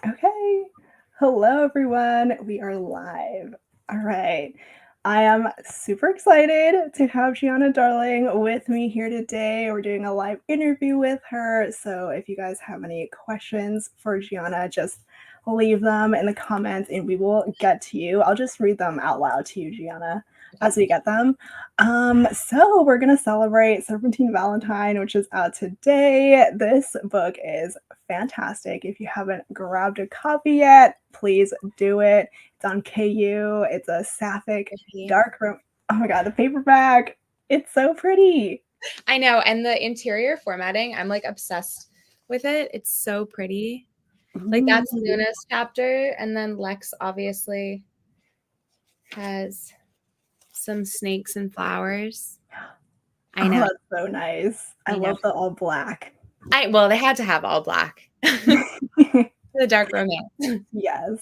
Okay. Hello, everyone. We are live. All right. I am super excited to have Giana Darling with me here today. We're doing a live interview with her. So if you guys have any questions for Giana, just leave them in the comments and we will get to you. I'll just read them out loud to you, Giana, as we get them. So we're going to celebrate Serpentine Valentine, which is out today. This book is fantastic. If you haven't grabbed a copy yet, please do it. It's on KU. It's a sapphic dark room. Oh my god, the paperback. It's so pretty. I know. And the interior formatting, I'm like obsessed with it. It's so pretty. Like that's Luna's chapter. And then Lex obviously has some snakes and flowers. I know. Oh, that's so nice. I love the all black. Well, they had to have all black. The dark romance. Yes.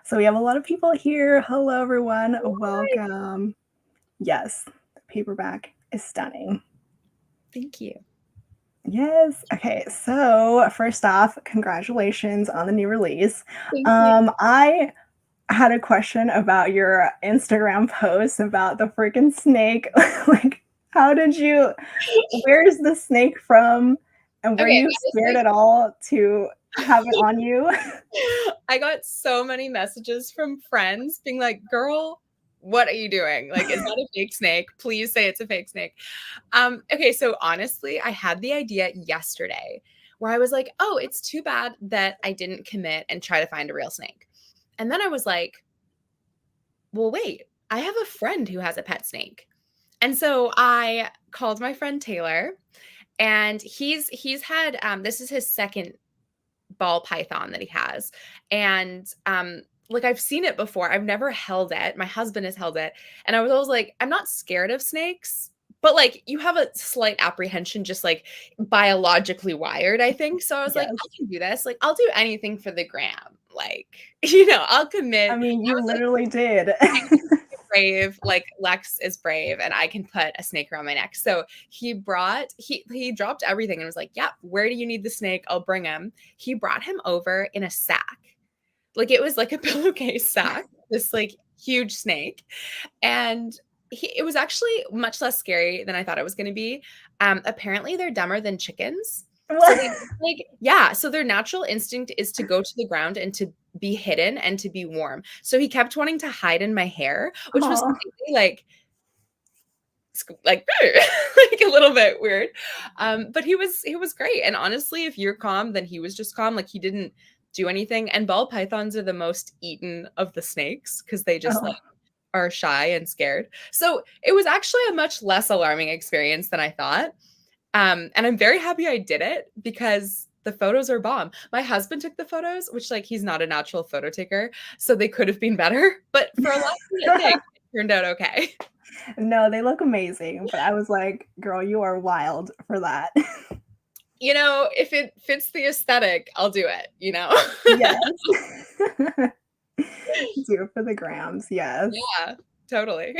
So we have a lot of people here. Hello, everyone. Welcome. Yes, the paperback is stunning. Thank you. Yes. Okay. So first off, congratulations on the new release. Thank you. I had a question about your Instagram post about the freaking snake. Like, where's the snake from? And were you scared at all to have it on you? I got so many messages from friends being like, girl, what are you doing? Like, is that a fake snake? Please say it's a fake snake. Okay, so honestly, I had the idea yesterday where I was like, oh, it's too bad that I didn't commit and try to find a real snake. And then I was like, well, wait, I have a friend who has a pet snake. And so I called my friend Taylor, and he's had this is his second ball python that he has. And like I've seen it before. I've never held it. My husband has held it. And I was always like, I'm not scared of snakes, but like you have a slight apprehension, just like biologically wired, I think. So I was like, I can do this. Like I'll do anything for the gram. Like, I'll commit. I mean, you literally did. Brave, like Lex is brave, and I can put a snake around my neck. So he dropped everything and was like, yeah, where do you need the snake? I'll bring him. He brought him over in a sack. Like it was like a pillowcase sack, this like huge snake. And it was actually much less scary than I thought it was going to be. Apparently they're dumber than chickens. So their natural instinct is to go to the ground and to be hidden and to be warm. So he kept wanting to hide in my hair, which was like like a little bit weird. But he was great. And honestly, if you're calm, then he was just calm. Like he didn't do anything. And ball pythons are the most eaten of the snakes because they just like are shy and scared. So it was actually a much less alarming experience than I thought. And I'm very happy I did it because the photos are bomb. My husband took the photos, which like he's not a natural photo taker, so they could have been better. But for a last minute thing, it turned out okay. No, they look amazing. But I was like, girl, you are wild for that. If it fits the aesthetic, I'll do it, Yes. Do it for the grams, yes. Yeah, totally.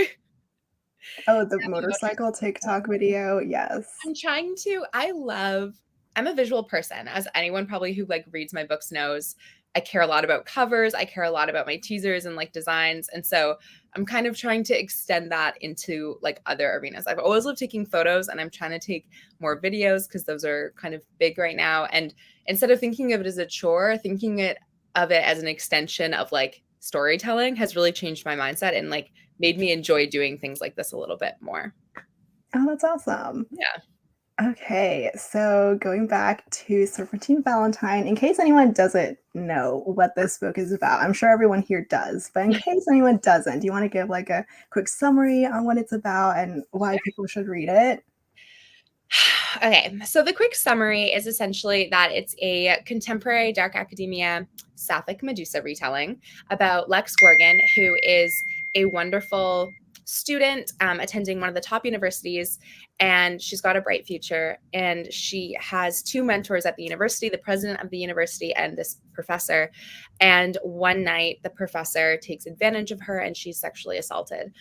Oh, the motorcycle TikTok video, yes. I'm a visual person, as anyone probably who like reads my books knows. I care a lot about covers. I care a lot about my teasers and like designs. And so I'm kind of trying to extend that into like other arenas. I've always loved taking photos, and I'm trying to take more videos because those are kind of big right now. And instead of thinking of it as a chore, thinking of it as an extension of like storytelling has really changed my mindset and like made me enjoy doing things like this a little bit more. Oh, that's awesome. Yeah. Okay, so going back to Serpentine Valentine, in case anyone doesn't know what this book is about, I'm sure everyone here does, but in case anyone doesn't, do you want to give like a quick summary on what it's about and why people should read it? Okay, so the quick summary is essentially that it's a contemporary dark academia sapphic Medusa retelling about Lex Gorgon, who is a wonderful student attending one of the top universities, and she's got a bright future. And she has two mentors at the university, the president of the university and this professor. And one night, the professor takes advantage of her and she's sexually assaulted.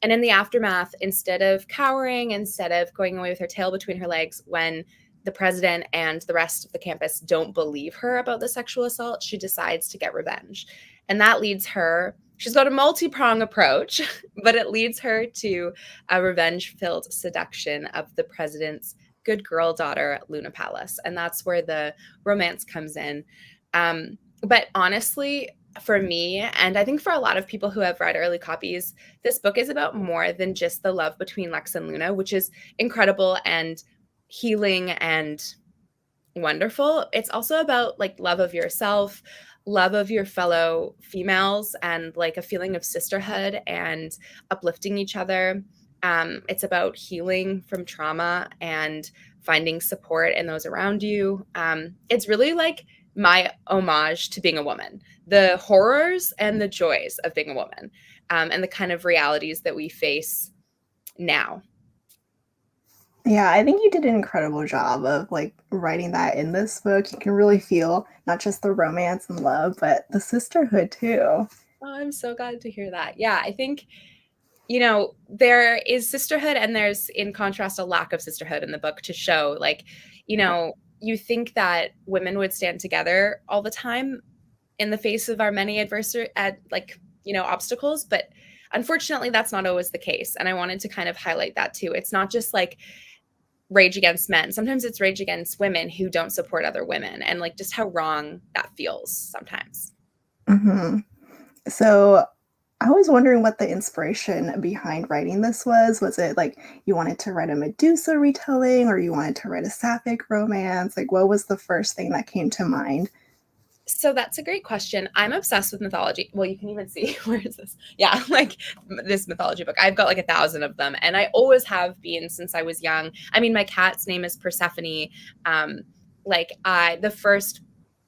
And in the aftermath, instead of cowering, instead of going away with her tail between her legs, when the president and the rest of the campus don't believe her about the sexual assault, she decides to get revenge. And that leads her, she's got a multi-prong approach, but it leads her to a revenge-filled seduction of the president's good girl daughter, Luna Palace. And that's where the romance comes in. But honestly, for me, and I think for a lot of people who have read early copies, this book is about more than just the love between Lex and Luna, which is incredible and healing and wonderful. It's also about like love of yourself, love of your fellow females, and like a feeling of sisterhood and uplifting each other. It's about healing from trauma and finding support in those around you. It's really like my homage to being a woman, the horrors and the joys of being a woman, and the kind of realities that we face now. Yeah, I think you did an incredible job of like writing that in this book. You can really feel not just the romance and love, but the sisterhood too. Oh, I'm so glad to hear that. Yeah, I think, you know, there is sisterhood and there's, in contrast, a lack of sisterhood in the book to show, like, you know, you think that women would stand together all the time in the face of our many obstacles, but unfortunately that's not always the case. And I wanted to kind of highlight that too. It's not just like rage against men. Sometimes it's rage against women who don't support other women, and like just how wrong that feels sometimes. Mm-hmm. So I was wondering what the inspiration behind writing this was. Was it like you wanted to write a Medusa retelling, or you wanted to write a sapphic romance? Like, what was the first thing that came to mind? So that's a great question. I'm obsessed with mythology. Well, you can even see, where is this? Yeah, like this mythology book. I've got like 1,000 of them, and I always have been since I was young. I mean, my cat's name is Persephone. The first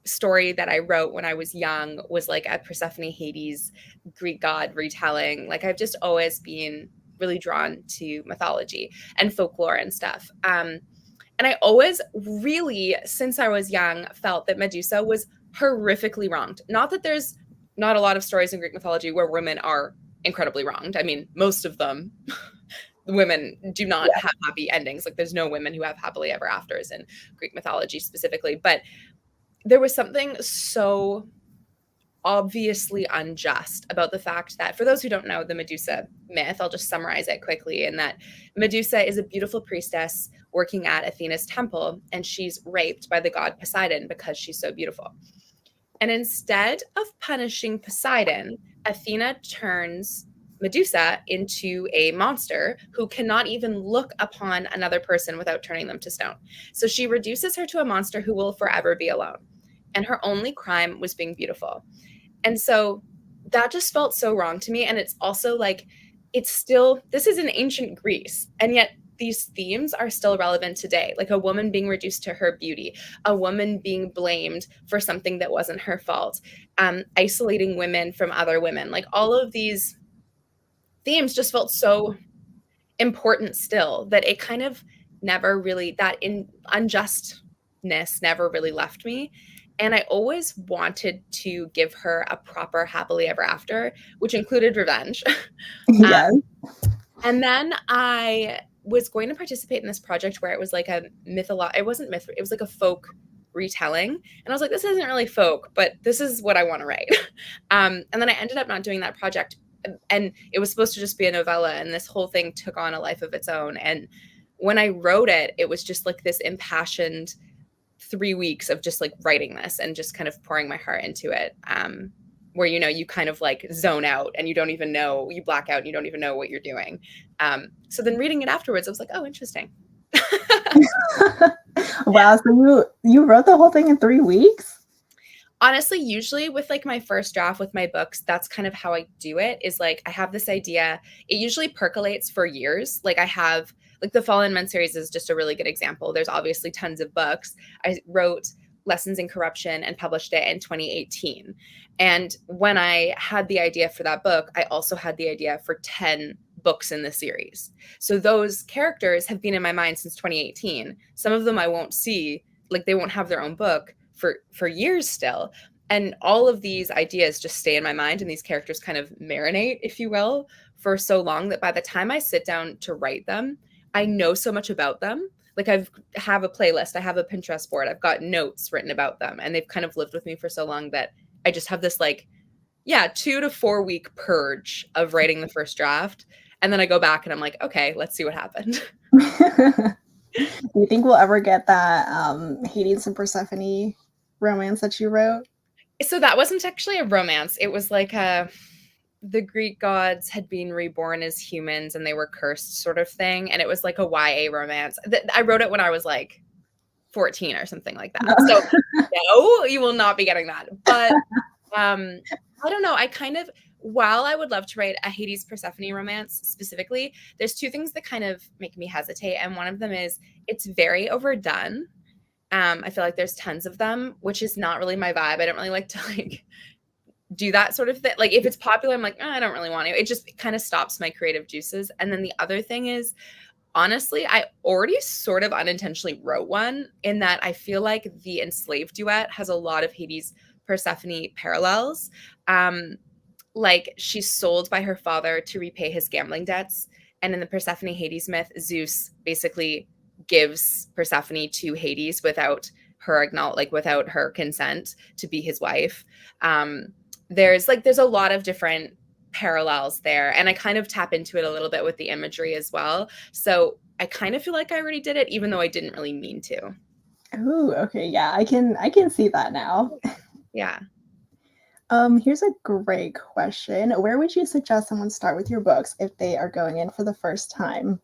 story that I wrote when I was young was like a Persephone Hades Greek god retelling. Like I've just always been really drawn to mythology and folklore and stuff. And I always really, since I was young, felt that Medusa was horrifically wronged. Not that there's not a lot of stories in Greek mythology where women are incredibly wronged. I mean, most of them, women do not have happy endings. Like there's no women who have happily ever afters in Greek mythology specifically. But there was something so obviously unjust about the fact that, for those who don't know the Medusa myth, I'll just summarize it quickly, in that Medusa is a beautiful priestess working at Athena's temple, and she's raped by the god Poseidon because she's so beautiful. And instead of punishing Poseidon, Athena turns Medusa into a monster who cannot even look upon another person without turning them to stone. So she reduces her to a monster who will forever be alone. And her only crime was being beautiful. And so that just felt so wrong to me. And it's also like, it's still, this is in ancient Greece, and yet these themes are still relevant today. Like a woman being reduced to her beauty, a woman being blamed for something that wasn't her fault, isolating women from other women. Like all of these themes just felt so important still, that it kind of never really, unjustness never really left me. And I always wanted to give her a proper happily ever after, which included revenge. Yes. And then I was going to participate in this project where it was like it was like a folk retelling. And I was like, this isn't really folk, but this is what I want to write. And then I ended up not doing that project. And it was supposed to just be a novella, and this whole thing took on a life of its own. And when I wrote it, it was just like this impassioned 3 weeks of just like writing this and just kind of pouring my heart into it, where, you know, you kind of like zone out and you black out and you don't even know what you're doing. So then reading it afterwards, I was like, oh, interesting. Wow. So you wrote the whole thing in 3 weeks? Honestly, usually with like my first draft with my books, that's kind of how I do it, is like I have this idea. It usually percolates for years. Like I have, like the Fallen Men series is just a really good example. There's obviously tons of books. I wrote Lessons in Corruption and published it in 2018. And when I had the idea for that book, I also had the idea for 10 books in the series. So those characters have been in my mind since 2018. Some of them I won't see, like they won't have their own book for years still. And all of these ideas just stay in my mind, and these characters kind of marinate, if you will, for so long that by the time I sit down to write them, I know so much about them. like I have a playlist, I have a Pinterest board, I've got notes written about them, and they've kind of lived with me for so long that I just have this like, yeah, 2 to 4 week purge of writing the first draft. And then I go back and I'm like, okay, let's see what happened. Do you think we'll ever get that Hades and Persephone romance that you wrote? So that wasn't actually a romance. It was like the Greek gods had been reborn as humans and they were cursed sort of thing. And it was like a YA romance. I wrote it when I was like 14 or something like that. So no, you will not be getting that. But I don't know. I kind of, while I would love to write a Hades Persephone romance specifically, there's two things that kind of make me hesitate. And one of them is it's very overdone. I feel like there's tons of them, which is not really my vibe. I don't really like to like do that sort of thing. Like if it's popular, I'm like, oh, I don't really want to. It just kind of stops my creative juices. And then the other thing is, honestly, I already sort of unintentionally wrote one in that I feel like the Enslaved Duet has a lot of Hades Persephone parallels. Like she's sold by her father to repay his gambling debts. And in the Persephone Hades myth, Zeus basically gives Persephone to Hades without her without her consent to be his wife. There's a lot of different parallels there, and I kind of tap into it a little bit with the imagery as well. So I kind of feel like I already did it, even though I didn't really mean to. Oh, okay, yeah, I can see that now. Yeah. Here's a great question. Where would you suggest someone start with your books if they are going in for the first time?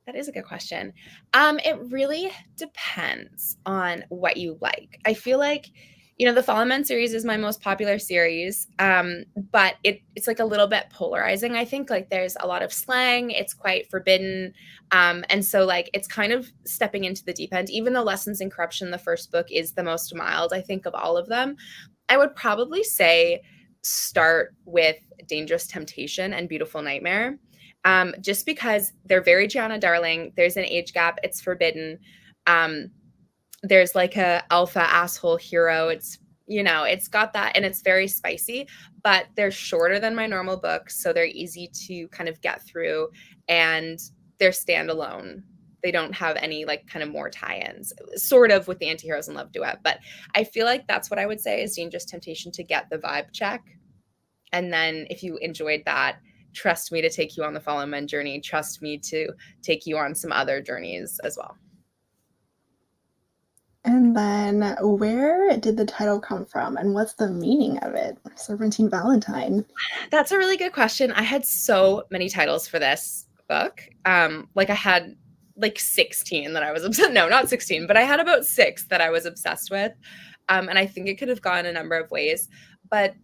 That is a good question. It really depends on what you like. I feel like, the Fallen Men series is my most popular series, but it's like a little bit polarizing. I think like there's a lot of slang. It's quite forbidden. And so like it's kind of stepping into the deep end. Even though Lessons in Corruption, the first book, is the most mild, I think, of all of them, I would probably say start with Dangerous Temptation and Beautiful Nightmare. Just because they're very Giana Darling. There's an age gap. It's forbidden. There's like a alpha asshole hero. It's got that, and it's very spicy, but they're shorter than my normal books. So they're easy to kind of get through, and they're standalone. They don't have any like kind of more tie-ins, sort of with the Antiheroes in Love Duet. But I feel like that's what I would say is Dangerous Temptation to get the vibe check. And then if you enjoyed that, trust me to take you on the Fallen Men journey. Trust me to take you on some other journeys as well. And then where did the title come from and what's the meaning of it? Serpentine Valentine. That's a really good question. I had so many titles for this book. Like I had like 16 that I was obsessed. No, not 16, but I had about 6 that I was obsessed with. And I think it could have gone a number of ways. But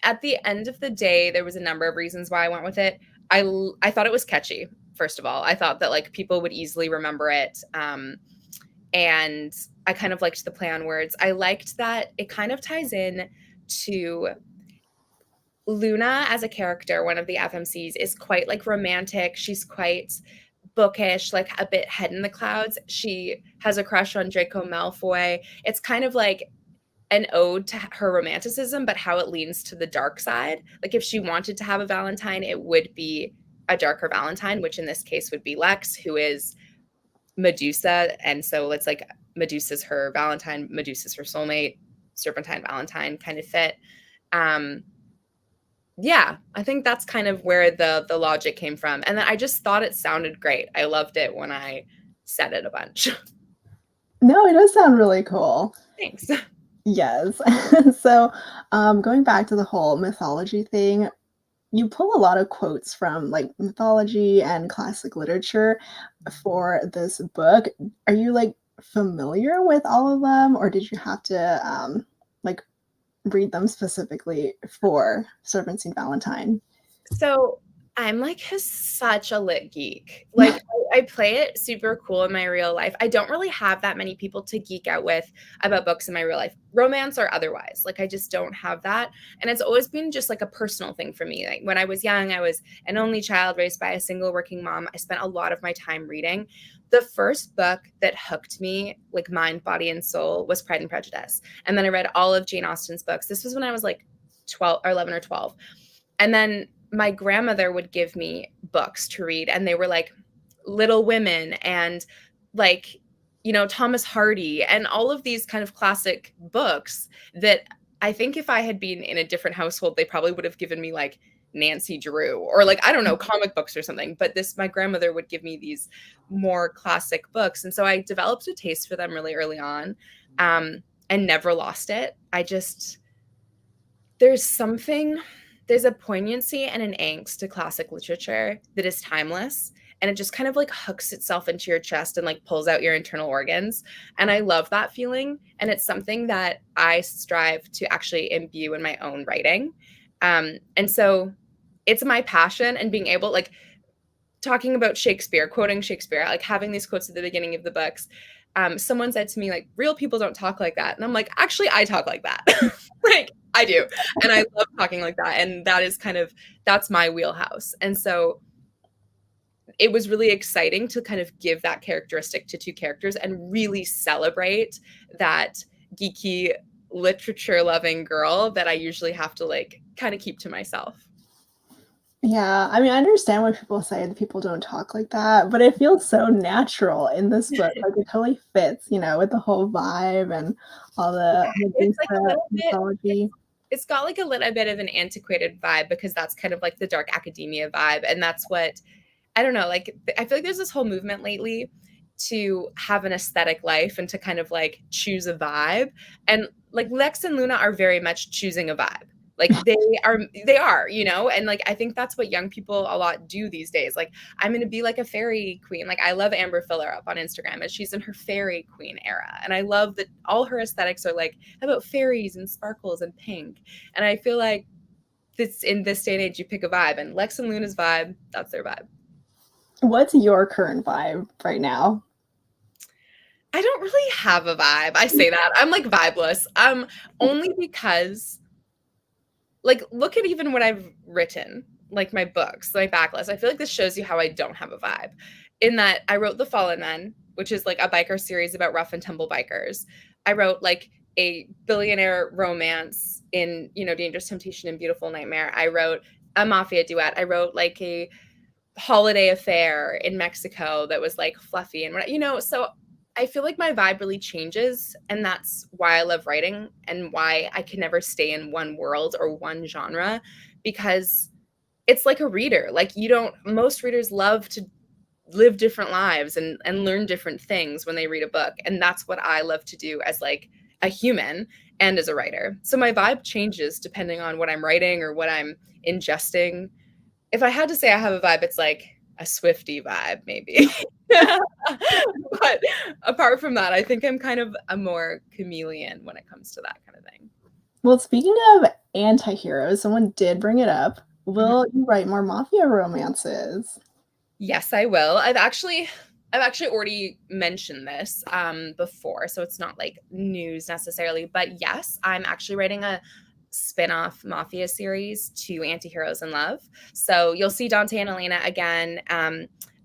at the end of the day, there was a number of reasons why I went with it. I thought it was catchy, first of all. I thought that like people would easily remember it. And I kind of liked the play on words. I liked that it kind of ties in to Luna as a character. One of the FMCs is quite like romantic. She's quite bookish, like a bit head in the clouds. She has a crush on Draco Malfoy. It's kind of like an ode to her romanticism, but how it leans to the dark side. Like if she wanted to have a Valentine, it would be a darker Valentine, which in this case would be Lex, who is Medusa. And so it's like Medusa's her Valentine, Medusa's her soulmate, Serpentine Valentine kind of fit. Yeah, I think that's kind of where the logic came from. And then I just thought it sounded great. I loved it when I said it a bunch. No, it does sound really cool. Thanks. Yes. So going back to the whole mythology thing, you pull a lot of quotes from like mythology and classic literature for this book. Are you like familiar with all of them, or did you have to like read them specifically for Serpentine Valentine? So I'm like such a lit geek. Like I play it super cool in my real life. I don't really have that many people to geek out with about books in my real life, romance or otherwise. Like I just don't have that. And it's always been just like a personal thing for me. Like when I was young, I was an only child raised by a single working mom. I spent a lot of my time reading. The first book that hooked me, like mind, body, and soul, was Pride and Prejudice. And then I read all of Jane Austen's books. This was when I was like 12 or 11 or 12. And then my grandmother would give me books to read, and they were like Little Women and like, you know, Thomas Hardy and all of these kind of classic books that I think if I had been in a different household, they probably would have given me like Nancy Drew or like, I don't know, comic books or something. But my grandmother would give me these more classic books. And so I developed a taste for them really early on, and never lost it. There's a poignancy and an angst to classic literature that is timeless. And it just kind of like hooks itself into your chest and like pulls out your internal organs. And I love that feeling. And it's something that I strive to actually imbue in my own writing. And so it's my passion, and being able, like, talking about Shakespeare, quoting Shakespeare, like having these quotes at the beginning of the books. Someone said to me, like, real people don't talk like that. And I'm like, actually, I talk like that. Like, I do. And I love talking like that. And that's my wheelhouse. And so it was really exciting to kind of give that characteristic to two characters and really celebrate that geeky literature loving girl that I usually have to like kind of keep to myself. Yeah, I mean, I understand when people say that people don't talk like that, but it feels so natural in this book. Like it totally fits, you know, with the whole vibe and all the It's like a little bit, mythology. it's got like a little bit of an antiquated vibe because that's kind of like the dark academia vibe. And that's what, I don't know, like, I feel like there's this whole movement lately to have an aesthetic life and to kind of like choose a vibe. And like Lex and Luna are very much choosing a vibe. Like they are, you know, and like I think that's what young people a lot do these days. Like, I'm gonna be like a fairy queen. Like, I love Amber Filler up on Instagram, and she's in her fairy queen era. And I love that all her aesthetics are like about fairies and sparkles and pink. And I feel like this, in this day and age, you pick a vibe, and Lex and Luna's vibe, that's their vibe. What's your current vibe right now? I don't really have a vibe. I say that. I'm like vibeless. Only because, like, look at even what I've written, like my books, my backlist. I feel like this shows you how I don't have a vibe. In that I wrote The Fallen Men, which is like a biker series about rough and tumble bikers. I wrote like a billionaire romance in, you know, Dangerous Temptation and Beautiful Nightmare. I wrote a mafia duet. I wrote like a holiday affair in Mexico that was like fluffy and, you know, so I feel like my vibe really changes, and that's why I love writing and why I can never stay in one world or one genre, because it's like a reader. Like, most readers love to live different lives and learn different things when they read a book, and that's what I love to do as like a human and as a writer. So my vibe changes depending on what I'm writing or what I'm ingesting. If I had to say I have a vibe, it's like a Swiftie vibe, maybe. But apart from that, I think I'm kind of a more chameleon when it comes to that kind of thing. Well, speaking of anti-heroes, someone did bring it up. Will you write more mafia romances? Yes, I will. I've actually already mentioned this before, so it's not like news necessarily. But yes, I'm actually writing a spin-off mafia series to Antiheroes in Love. So you'll see Dante and Elena again.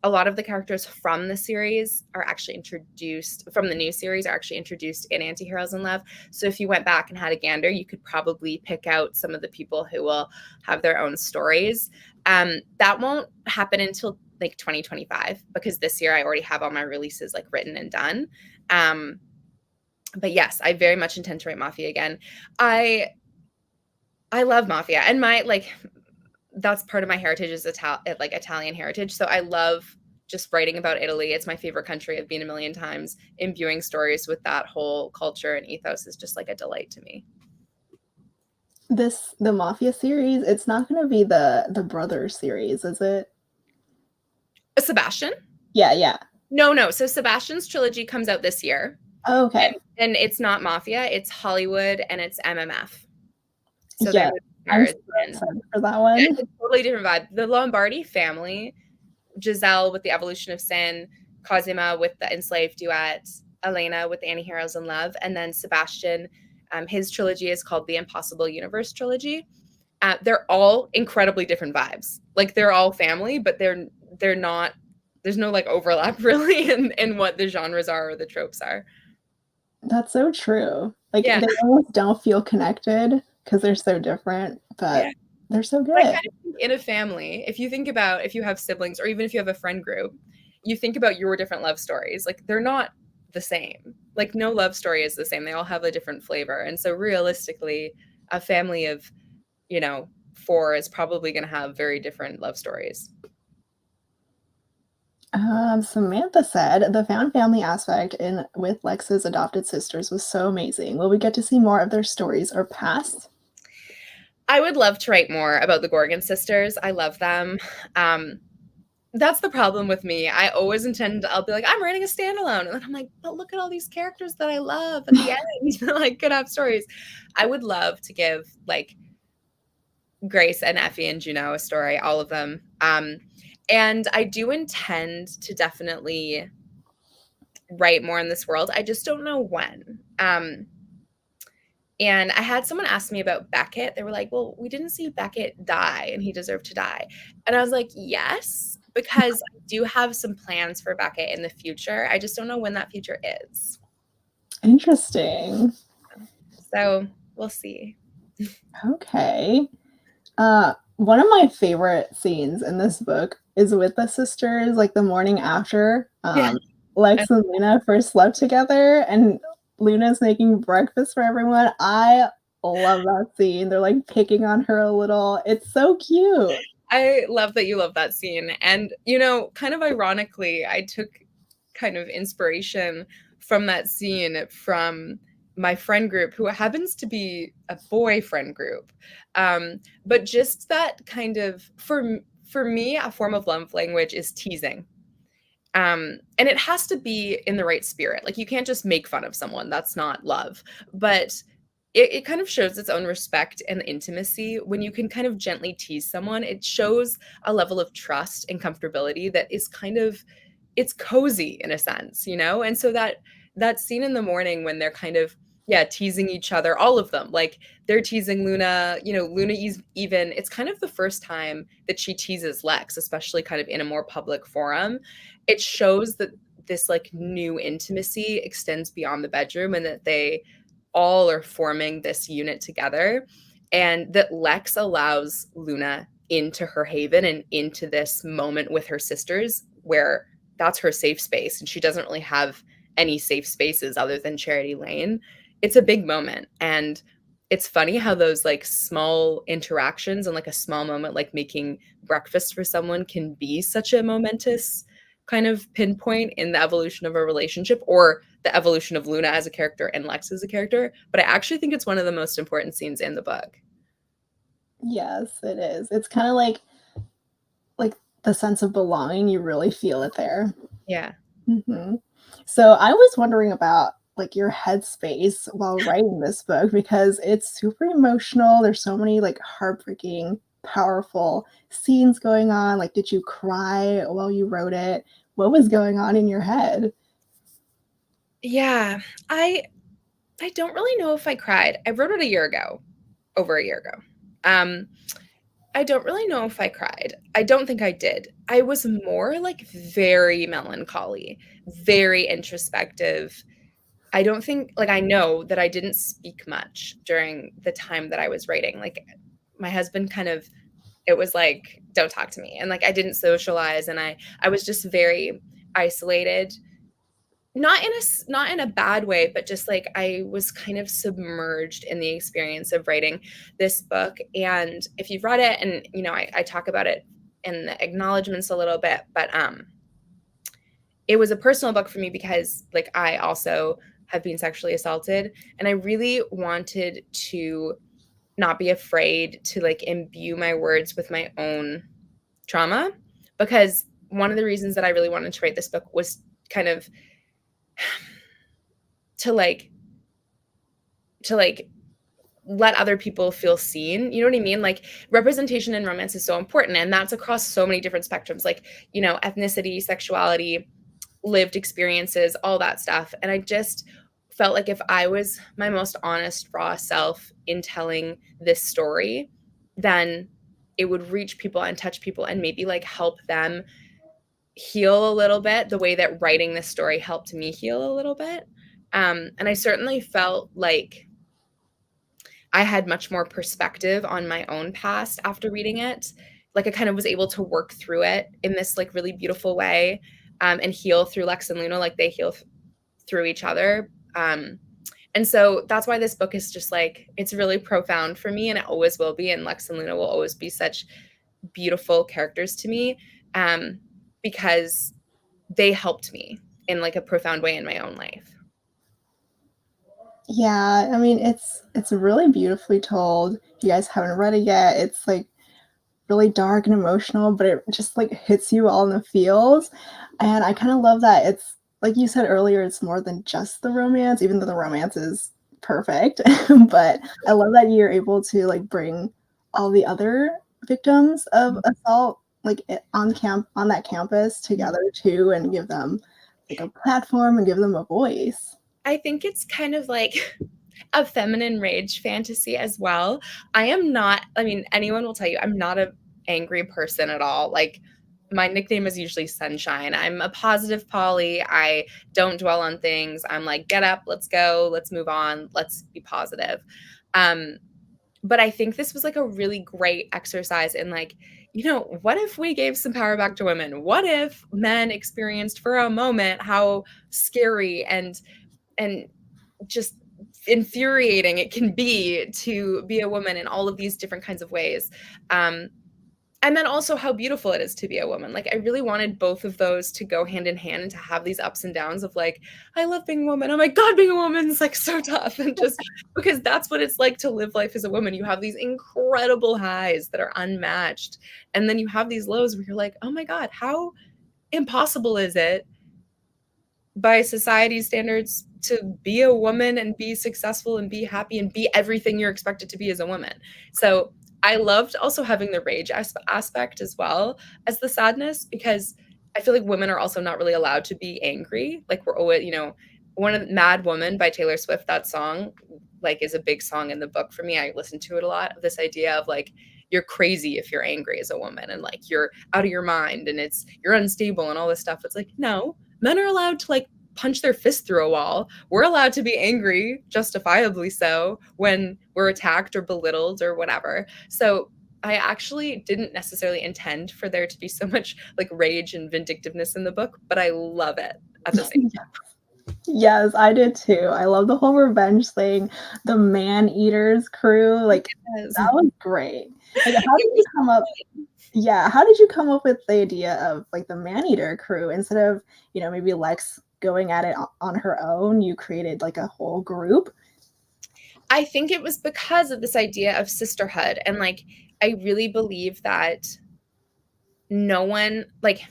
A lot of the characters from the series are actually introduced, from the new series are actually introduced in Antiheroes in Love. So if you went back and had a gander, you could probably pick out some of the people who will have their own stories. That won't happen until like 2025, because this year I already have all my releases like written and done. But yes, I very much intend to write mafia again. I love mafia, and that's part of my heritage is Italian heritage. So I love just writing about Italy. It's my favorite country. I've been a million times. Imbuing stories with that whole culture and ethos is just like a delight to me. The mafia series, it's not going to be the Brothers series, is it? Sebastian? Yeah. No. So Sebastian's trilogy comes out this year. Oh, okay. And it's not mafia, it's Hollywood and it's MMF. So yeah, I'm so excited for that one. It's a totally different vibe. The Lombardi family, Giselle with The Evolution of Sin, Cosima with The Enslaved Duet, Elena with Antiheroes in Love, and then Sebastian, his trilogy is called the Impossible Universe trilogy. They're all incredibly different vibes. Like, they're all family, but they're not, there's no like overlap really in what the genres are or the tropes are. That's so true. Like, they almost don't feel connected because they're so different, but they're so good. I kind of think in a family, if you think about if you have siblings or even if you have a friend group, you think about your different love stories, like they're not the same. Like no love story is the same. They all have a different flavor. And so realistically, a family of, 4 is probably going to have very different love stories. Samantha said the found family aspect in with Lex's adopted sisters was so amazing. Will we get to see more of their stories or past? I would love to write more about the Gorgon sisters. I love them. That's the problem with me. I always I'll be like, I'm writing a standalone. And then I'm like, but look at all these characters that I love at the end. Like, could have stories. I would love to give like Grace and Effie and Juno a story, all of them. And I do intend to definitely write more in this world. I just don't know when. And I had someone ask me about Beckett. They were like, well, we didn't see Beckett die and he deserved to die. And I was like, yes, because I do have some plans for Beckett in the future. I just don't know when that future is. Interesting. So we'll see. Okay. One of my favorite scenes in this book is with the sisters, like the morning after Lex and Luna first slept together and Luna's making breakfast for everyone. I love that scene. They're like picking on her a little. It's so cute. I love that you love that scene. And, kind of ironically, I took kind of inspiration from that scene from my friend group, who happens to be a boyfriend group. But just that kind of, for me, a form of love language is teasing. And it has to be in the right spirit. Like you can't just make fun of someone. That's not love. But it kind of shows its own respect and intimacy when you can kind of gently tease someone. It shows a level of trust and comfortability that is kind of, it's cozy in a sense, And so that scene in the morning when they're kind of, teasing each other, all of them, like they're teasing Luna, Luna even, it's kind of the first time that she teases Lex, especially kind of in a more public forum. It shows that this like new intimacy extends beyond the bedroom and that they all are forming this unit together, and that Lex allows Luna into her haven and into this moment with her sisters where that's her safe space and she doesn't really have any safe spaces other than Charity Lane. It's a big moment, and it's funny how those like small interactions and like a small moment like making breakfast for someone can be such a momentous kind of pinpoint in the evolution of a relationship or the evolution of Luna as a character and Lex as a character. But I actually think it's one of the most important scenes in the book. Yes, it is. It's kind of like the sense of belonging. You really feel it there. Yeah. Mm-hmm. So I was wondering about like your headspace while writing this book because it's super emotional. There's so many like heartbreaking, powerful scenes going on. Like, did you cry while you wrote it? What was going on in your head? Yeah, I don't really know if I cried. I wrote it over a year ago. I don't really know if I cried. I don't think I did. I was more like very melancholy, very introspective. I don't think like I know that I didn't speak much during the time that I was writing. Like my husband kind of it was like don't talk to me, and like I didn't socialize, and I was just very isolated, not in a bad way, but just like I was kind of submerged in the experience of writing this book. And if you've read it, and I talk about it in the acknowledgments a little bit, but it was a personal book for me because like I also have been sexually assaulted, and I really wanted to not be afraid to like imbue my words with my own trauma, because one of the reasons that I really wanted to write this book was kind of to like let other people feel seen. You know what I mean? Like representation in romance is so important, and that's across so many different spectrums, like ethnicity, sexuality, lived experiences, all that stuff. And I just felt like if I was my most honest, raw self in telling this story, then it would reach people and touch people and maybe like help them heal a little bit the way that writing this story helped me heal a little bit. And I certainly felt like I had much more perspective on my own past after reading it. Like I kind of was able to work through it in this like really beautiful way. and heal through Lex and Luna, like they heal through each other. And so that's why this book is just like, it's really profound for me, and it always will be. And Lex and Luna will always be such beautiful characters to me, because they helped me in like a profound way in my own life. Yeah, I mean it's really beautifully told. If you guys haven't read it yet, it's like really dark and emotional, but it just like hits you all in the feels. And I kind of love that it's like you said earlier, it's more than just the romance, even though the romance is perfect. But I love that you're able to like bring all the other victims of assault like on that campus together too, and give them like a platform and give them a voice. I think it's kind of like a feminine rage fantasy as well. I am not, I mean, anyone will tell you I'm not an angry person at all. Like, my nickname is usually Sunshine. I'm a positive Polly. I don't dwell on things. I'm like, get up, let's go, let's move on, let's be positive. But I think this was like a really great exercise in like, what if we gave some power back to women? What if men experienced for a moment how scary and just infuriating it can be to be a woman in all of these different kinds of ways. And then also how beautiful it is to be a woman. Like, I really wanted both of those to go hand in hand and to have these ups and downs of like, I love being a woman. Oh my God, being a woman is like so tough. And just because that's what it's like to live life as a woman. You have these incredible highs that are unmatched. And then you have these lows where you're like, oh my God, how impossible is it by society's standards to be a woman and be successful and be happy and be everything you're expected to be as a woman. So I loved also having the rage aspect as well as the sadness, because I feel like women are also not really allowed to be angry. Like, we're always, one of Mad Woman by Taylor Swift, that song like is a big song in the book for me. I listen to it a lot, of this idea of like, you're crazy if you're angry as a woman, and like you're out of your mind, and you're unstable and all this stuff. It's like, no, men are allowed to like punch their fist through a wall. We're allowed to be angry, justifiably so, when we're attacked or belittled or whatever. So I actually didn't necessarily intend for there to be so much like rage and vindictiveness in the book, but I love it at the same time. Yes, I did too. I love the whole revenge thing. The man eaters crew, like Yes. that was great. Like, how did you come up? Yeah, how did you come up with the idea of like the man eater crew instead of maybe Lex going at it on her own? You created like a whole group. I think it was because of this idea of sisterhood, and like I really believe that no one, like,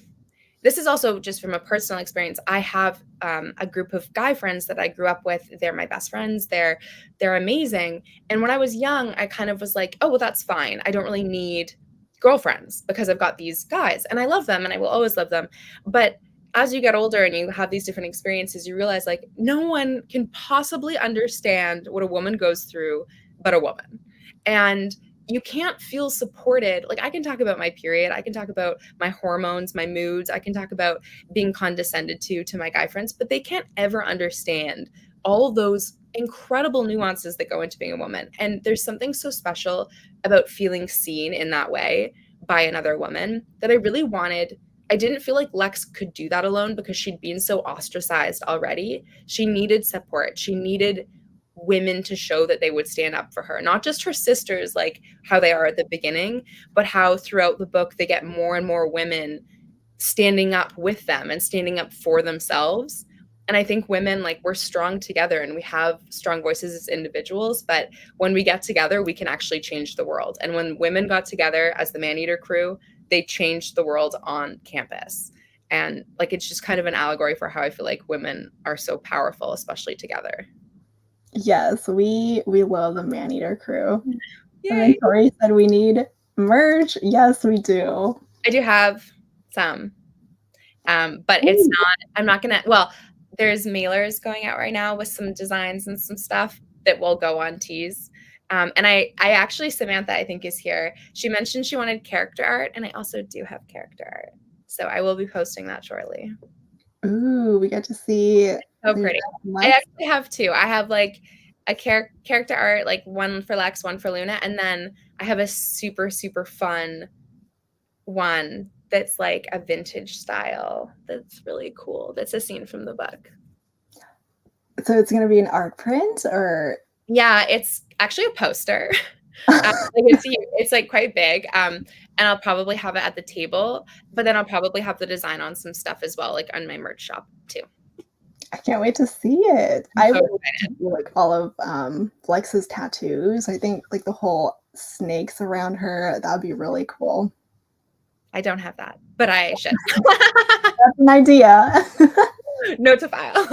this is also just from a personal experience. I have a group of guy friends that I grew up with. They're my best friends. They're amazing. And when I was young, I kind of was like, oh, well, that's fine. I don't really need girlfriends because I've got these guys, and I love them, and I will always love them. But as you get older and you have these different experiences, you realize like no one can possibly understand what a woman goes through but a woman. And you can't feel supported. Like, I can talk about my period, I can talk about my hormones, my moods, I can talk about being condescended to my guy friends, but they can't ever understand all those incredible nuances that go into being a woman. And there's something so special about feeling seen in that way by another woman that I really wanted. I didn't feel like Lex could do that alone because she'd been so ostracized already. She needed support. She needed women to show that they would stand up for her, not just her sisters, like how they are at the beginning, but how throughout the book they get more and more women standing up with them and standing up for themselves. And I think women, like, we're strong together and we have strong voices as individuals, but when we get together, we can actually change the world. And when women got together as the Maneater crew, they changed the world on campus. And like, it's just kind of an allegory for how I feel like women are so powerful, especially together. Yes, we love the man eater crew. And then Yay. Tori said we need merch. Yes, we do. I do have some, but it's Ooh. not, I'm not gonna, well, there's mailers going out right now with some designs and some stuff that will go on tees. And I actually, Samantha, I think, is here. She mentioned she wanted character art, and I also do have character art. So I will be posting that shortly. Ooh, we get to see. So pretty. I Lex. actually have two. I have like a character art, like one for Lex, one for Luna, and then I have a super, super fun one that's like a vintage style. That's really cool. That's a scene from the book. So it's going to be an art print or? Yeah, it's actually a poster. Like it's like quite big. And I'll probably have it at the table, but then I'll probably have the design on some stuff as well, like on my merch shop too. I can't wait to see it. I'm I so would excited. do like all of Lex's tattoos. I think like the whole snakes around her, that would be really cool. I don't have that, but I should. That's an idea. Note to file.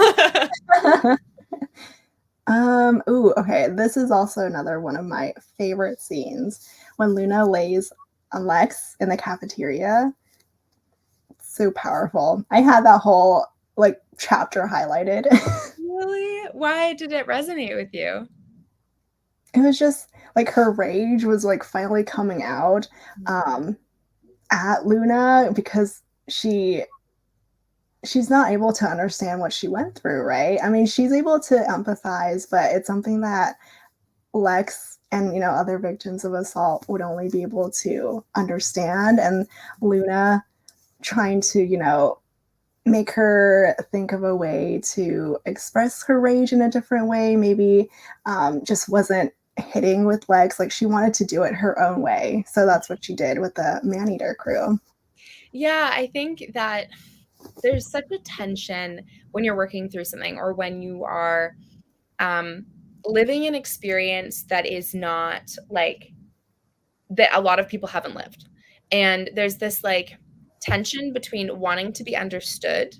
Ooh, okay. This is also another one of my favorite scenes when Luna lays on Lex in the cafeteria. It's so powerful. I had that whole like chapter highlighted. Really? Why did it resonate with you? It was just like her rage was like finally coming out at Luna because she's not able to understand what she went through, right? I mean, she's able to empathize, but it's something that Lex and other victims of assault would only be able to understand. And Luna trying to make her think of a way to express her rage in a different way, maybe just wasn't hitting with Lex. Like she wanted to do it her own way, so that's what she did with the Maneater crew. Yeah, I think that there's such a tension when you're working through something or when you are living an experience that is not like that a lot of people haven't lived. And there's this like tension between wanting to be understood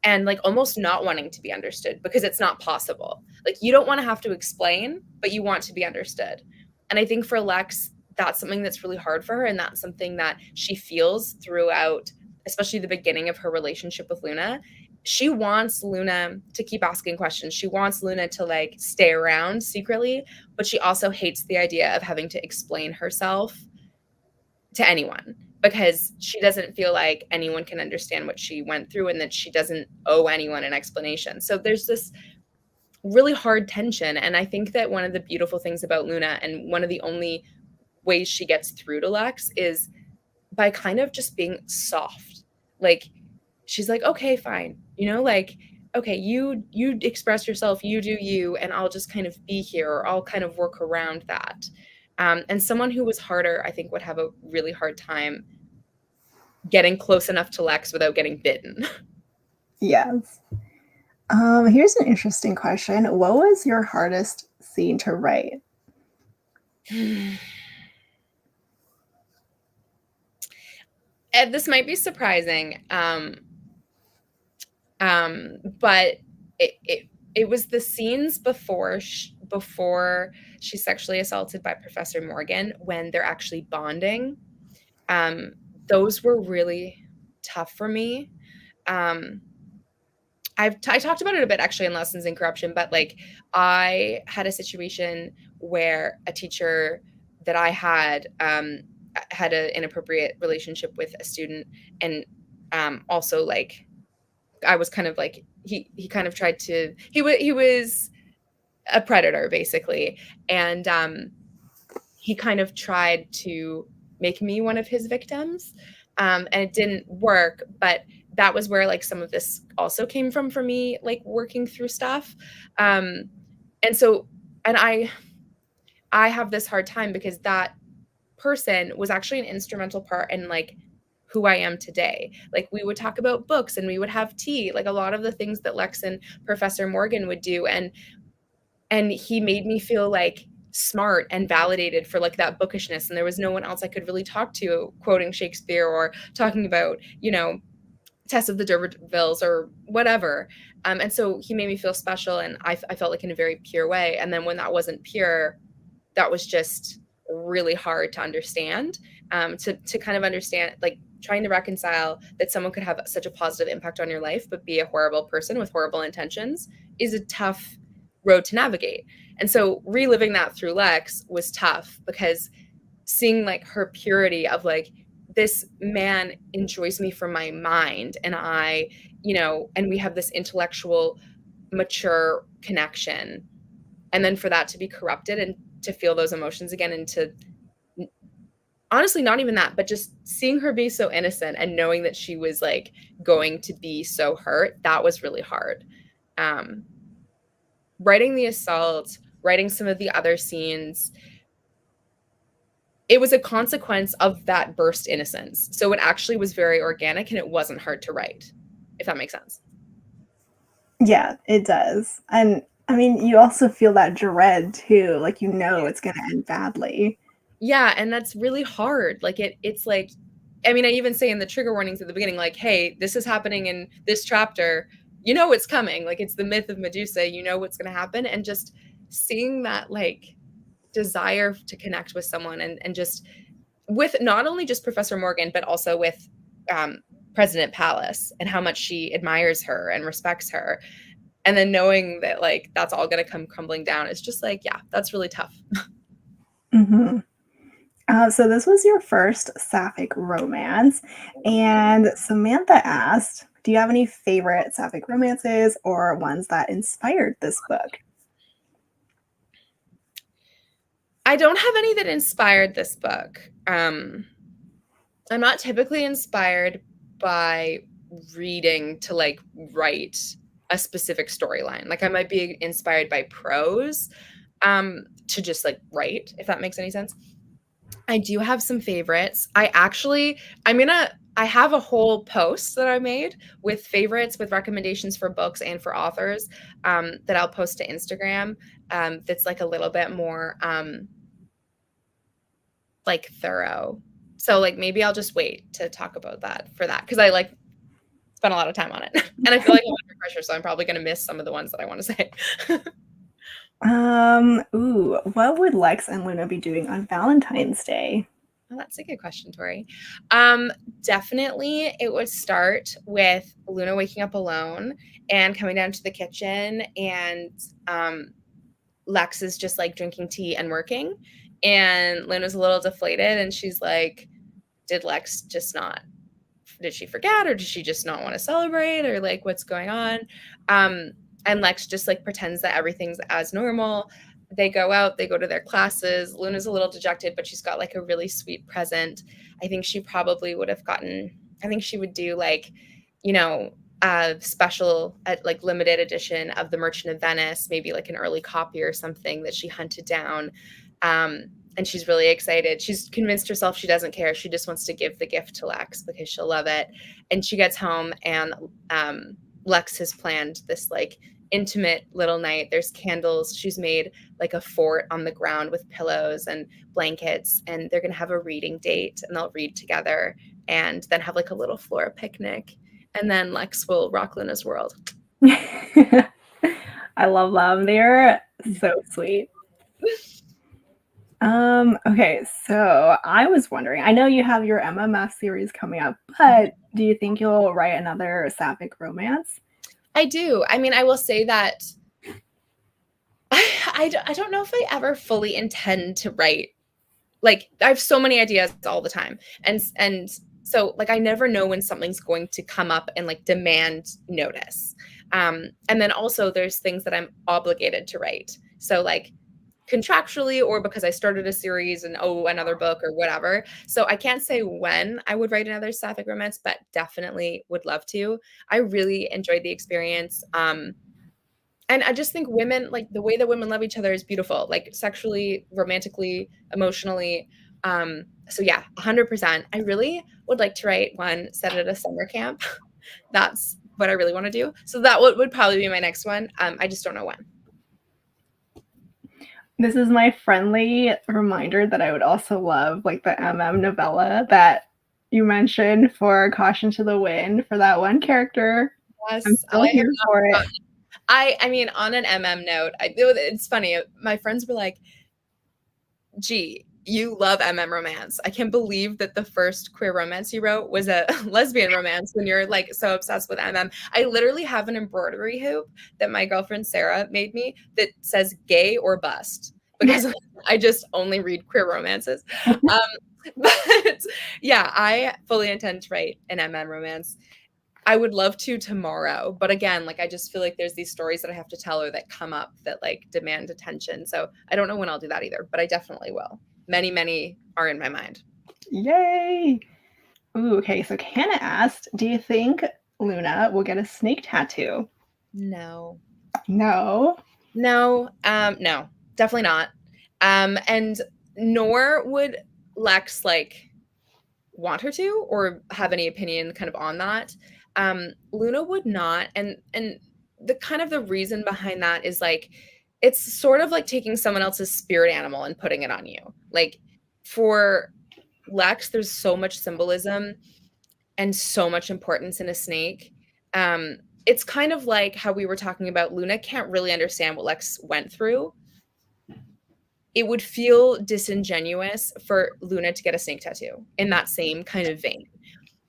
and like almost not wanting to be understood because it's not possible. Like you don't want to have to explain, but you want to be understood. And I think for Lex, that's something that's really hard for her. And that's something that she feels throughout, especially the beginning of her relationship with Luna. She wants Luna to keep asking questions. She wants Luna to like stay around secretly, but she also hates the idea of having to explain herself to anyone because she doesn't feel like anyone can understand what she went through and that she doesn't owe anyone an explanation. So there's this really hard tension. And I think that one of the beautiful things about Luna and one of the only ways she gets through to Lex is by kind of just being soft. Like she's like, okay, fine. Like, okay, you express yourself, you do you, and I'll just kind of be here or I'll kind of work around that. And someone who was harder, I think, would have a really hard time getting close enough to Lex without getting bitten. Yes. Here's an interesting question. What was your hardest scene to write? And this might be surprising, but it was the scenes before she's sexually assaulted by Professor Morgan when they're actually bonding. Those were really tough for me. I talked about it a bit actually in Lessons in Corruption, but like I had a situation where a teacher that I had had an inappropriate relationship with a student, and also like I was kind of like he kind of tried to he was a predator basically, and he kind of tried to make me one of his victims, and it didn't work, but that was where like some of this also came from for me, like working through stuff. And so and I have this hard time because that person was actually an instrumental part in like who I am today. Like we would talk about books and we would have tea, like a lot of the things that Lex and Professor Morgan would do, and he made me feel like smart and validated for like that bookishness, and there was no one else I could really talk to quoting Shakespeare or talking about Tess of the D'Urbervilles or whatever. And so he made me feel special, and I felt like in a very pure way. And then when that wasn't pure, that was just really hard to understand, to kind of understand, like trying to reconcile that someone could have such a positive impact on your life, but be a horrible person with horrible intentions is a tough road to navigate. And so reliving that through Lex was tough because seeing like her purity of like, this man enjoys me from my mind, and and we have this intellectual, mature connection. And then for that to be corrupted and to feel those emotions again and to honestly, not even that, but just seeing her be so innocent and knowing that she was like going to be so hurt, that was really hard. Um, Writing the assault, writing some of the other scenes, it was a consequence of that burst innocence. So it actually was very organic and it wasn't hard to write, if that makes sense. Yeah, it does. And I mean, you also feel that dread too, like it's gonna end badly. Yeah, and that's really hard. Like it's like, I mean, I even say in the trigger warnings at the beginning, like, hey, this is happening in this chapter. You know what's coming. Like it's the myth of Medusa. You know what's gonna happen. And just seeing that like desire to connect with someone and just with not only just Professor Morgan, but also with um, President Palace and how much she admires her and respects her. And then knowing that like that's all gonna come crumbling down, it's just like, yeah, that's really tough. Hmm. So this was your first sapphic romance, and Samantha asked, "Do you have any favorite sapphic romances or ones that inspired this book?" I don't have any that inspired this book. I'm not typically inspired by reading to like write a specific storyline. Like I might be inspired by prose to just like write, if that makes any sense. I do have some favorites. I have a whole post that I made with favorites, with recommendations for books and for authors that I'll post to Instagram. That's like a little bit more like thorough. So like maybe I'll just wait to talk about that for that because I like spent a lot of time on it, and I feel like I'm under pressure, so I'm probably going to miss some of the ones that I want to say. What would Lex and Luna be doing on Valentine's Day? Well, that's a good question, Tori. Definitely it would start with Luna waking up alone and coming down to the kitchen, and Lex is just like drinking tea and working, and Luna's a little deflated, and she's like, did Lex just not, did she forget, or does she just not want to celebrate, or like what's going on? And Lex just like pretends that everything's as normal. They go out, they go to their classes. Luna's a little dejected, but she's got like a really sweet present. I think she probably would have gotten, I think she would do like, you know, a special like limited edition of The Merchant of Venice, maybe like an early copy or something that she hunted down. And she's really excited. She's convinced herself she doesn't care. She just wants to give the gift to Lex because she'll love it. And she gets home, and Lex has planned this like intimate little night. There's candles. She's made like a fort on the ground with pillows and blankets, and they're going to have a reading date, and they'll read together and then have like a little floor picnic. And then Lex will rock Luna's world. I love them. They're so sweet. Okay, so I was wondering, I know you have your MMF series coming up, but do you think you'll write another sapphic romance? I do. I mean, I will say that I don't know if I ever fully intend to write. Like I have so many ideas all the time. And so like I never know when something's going to come up and like demand notice. And then also there's things that I'm obligated to write. So like contractually or because I started a series and another book or whatever. So I can't say when I would write another sapphic romance, but definitely would love to. I really enjoyed the experience. And I just think women, like the way that women love each other is beautiful, like sexually, romantically, emotionally. So yeah, 100%. I really would like to write one set at a summer camp. That's what I really want to do. So that would probably be my next one. I just don't know when. This is my friendly reminder that I would also love like the MM novella that you mentioned for Caution to the Wind for that one character. I'm Yes, still here for it. I mean, on an MM note, it's funny. My friends were like, "Gee, you love MM romance. I can't believe that the first queer romance you wrote was a lesbian romance when you're like so obsessed with MM." I literally have an embroidery hoop that my girlfriend Sarah made me that says "gay or bust" because I just only read queer romances. But yeah, I fully intend to write an MM romance. I would love to tomorrow, but again, like I just feel like there's these stories that I have to tell her that come up that like demand attention. So I don't know when I'll do that either, but I definitely will. Many, many are in my mind. Yay! Ooh, okay, so Hannah asked, do you think Luna will get a snake tattoo? No. No. No, no, definitely not. And nor would Lex like want her to or have any opinion kind of on that. Luna would not, and the kind of the reason behind that is like it's sort of like taking someone else's spirit animal and putting it on you. Like for Lex, there's so much symbolism and so much importance in a snake. It's kind of like how we were talking about Luna can't really understand what Lex went through. It would feel disingenuous for Luna to get a snake tattoo in that same kind of vein.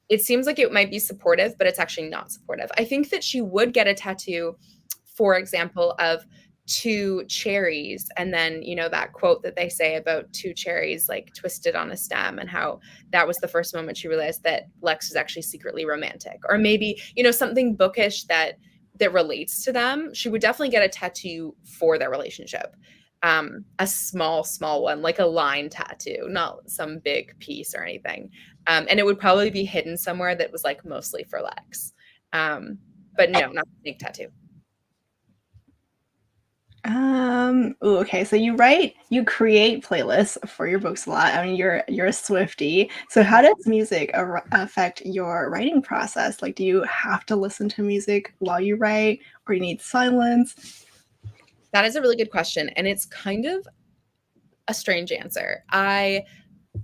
It seems like it might be supportive, but it's actually not supportive. I think that she would get a tattoo, for example, of two cherries, and then that quote that they say about two cherries like twisted on a stem, and how that was the first moment she realized that Lex is actually secretly romantic, or maybe something bookish that relates to them. She would definitely get a tattoo for their relationship. A small one, like a line tattoo, not some big piece or anything. And it would probably be hidden somewhere that was like mostly for Lex. But no, not a snake tattoo. Ooh, okay, so you create playlists for your books a lot. I mean, you're a Swiftie. So how does music affect your writing process? Like, do you have to listen to music while you write, or you need silence? That is a really good question. And it's kind of a strange answer. I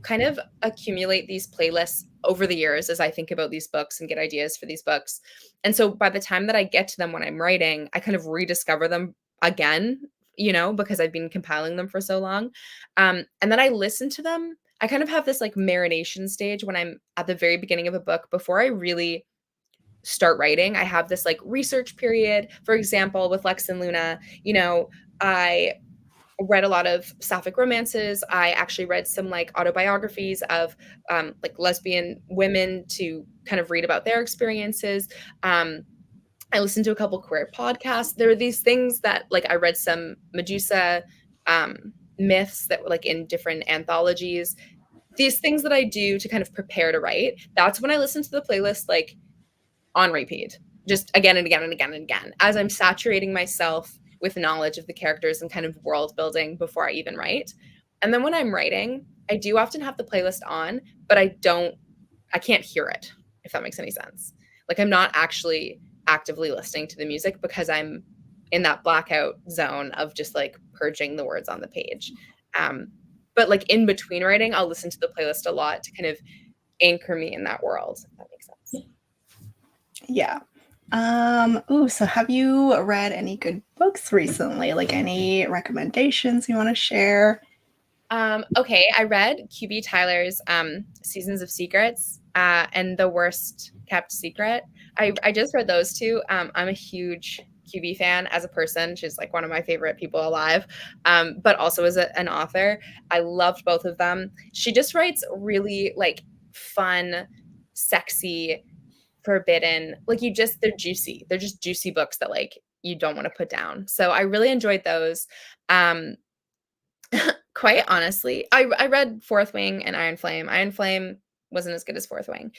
kind of accumulate these playlists over the years as I think about these books and get ideas for these books. And so by the time that I get to them when I'm writing, I kind of rediscover them again, because I've been compiling them for so long. And then I listen to them. I kind of have this like marination stage when I'm at the very beginning of a book before I really start writing. I have this like research period. For example, with Lex and Luna, I read a lot of sapphic romances. I actually read some like autobiographies of like lesbian women to kind of read about their experiences. I listened to a couple queer podcasts. There are these things that like I read some Medusa myths that were like in different anthologies. These things that I do to kind of prepare to write. That's when I listen to the playlist like on repeat, just again and again and again and again, as I'm saturating myself with knowledge of the characters and kind of world building before I even write. And then when I'm writing, I do often have the playlist on, but I can't hear it, if that makes any sense. Like I'm not actually actively listening to the music because I'm in that blackout zone of just like purging the words on the page. But like in between writing, I'll listen to the playlist a lot to kind of anchor me in that world, if that makes sense. Yeah. Ooh, so have you read any good books recently? Like any recommendations you want to share? Okay, I read QB Tyler's Seasons of Secrets and The Worst Kept Secret. I just read those two. I'm a huge QB fan as a person. She's like one of my favorite people alive, but also as an author. I loved both of them. She just writes really like fun, sexy, forbidden, like they're juicy. They're just juicy books that like you don't want to put down. So I really enjoyed those. Um, Quite honestly, I read Fourth Wing and Iron Flame. Iron Flame wasn't as good as Fourth Wing.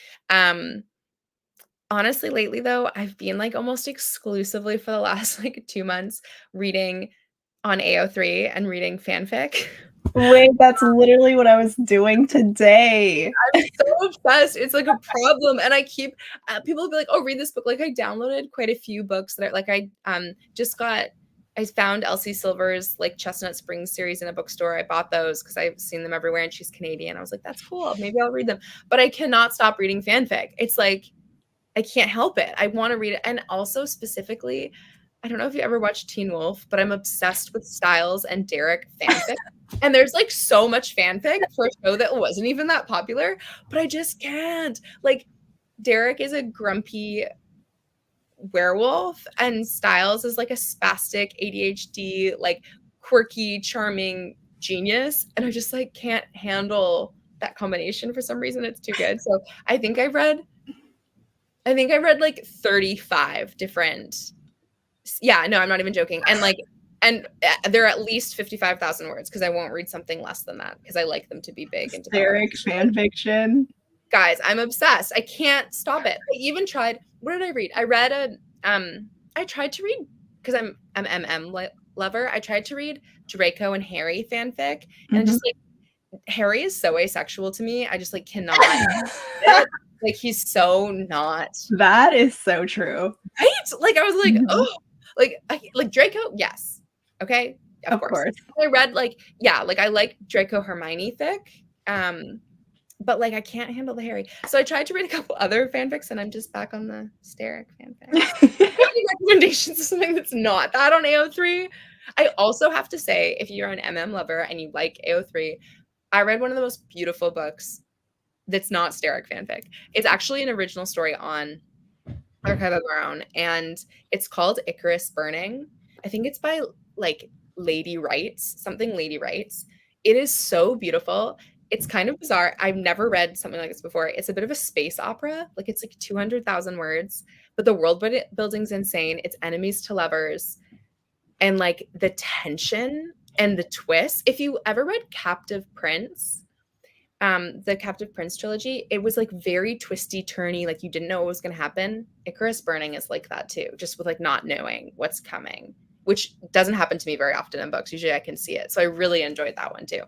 Honestly, lately though, I've been like almost exclusively for the last like 2 months reading on AO3 and reading fanfic. Wait, that's literally what I was doing today. I'm so obsessed. It's like a problem, and I keep people will be like, "Oh, read this book." Like I downloaded quite a few books that are like I found Elsie Silver's like Chestnut Springs series in a bookstore. I bought those because I've seen them everywhere, and she's Canadian. I was like, "That's cool. Maybe I'll read them." But I cannot stop reading fanfic. It's like I can't help it. I want to read it, and also specifically, I don't know if you ever watched Teen Wolf, but I'm obsessed with Styles and Derek fanfic. And there's like so much fanfic for a show that wasn't even that popular, but I just can't. Like, Derek is a grumpy werewolf, and Styles is like a spastic ADHD, like quirky, charming genius. And I just like can't handle that combination for some reason. It's too good. So I think I read like 35 different. Yeah, no, I'm not even joking. And like And they're at least 55,000 words because I won't read something less than that because I like them to be big and Hysteric fan fiction. Guys, I'm obsessed. I can't stop it. I even tried. What did I read? I read I tried to read because I'm MM lover. I tried to read Draco and Harry fanfic, and just like Harry is so asexual to me. I just like cannot. Like he's so not. That is so true. Right? Like I was like, oh, like Draco, yes. Okay. Of course. I read like, yeah, like I like Draco Hermione fic. But like I can't handle the Harry. So I tried to read a couple other fanfics and I'm just back on the hysteric fanfic. Any recommendations of something that's not that on AO3? I also have to say, if you're an MM lover and you like AO3, I read one of the most beautiful books that's not hysteric fanfic. It's actually an original story on Archive of Our Own, and it's called Icarus Burning. I think it's by like Lady Writes, something Lady Writes. It is so beautiful. It's kind of bizarre. I've never read something like this before. It's a bit of a space opera. Like it's like 200,000 words, but the world building's insane. It's enemies to lovers. And like the tension and the twist. If you ever read Captive Prince, the Captive Prince trilogy, it was like very twisty, turny, like you didn't know what was going to happen. Icarus Burning is like that too, just with like not knowing what's coming, which doesn't happen to me very often in books. Usually I can see it. So I really enjoyed that one too.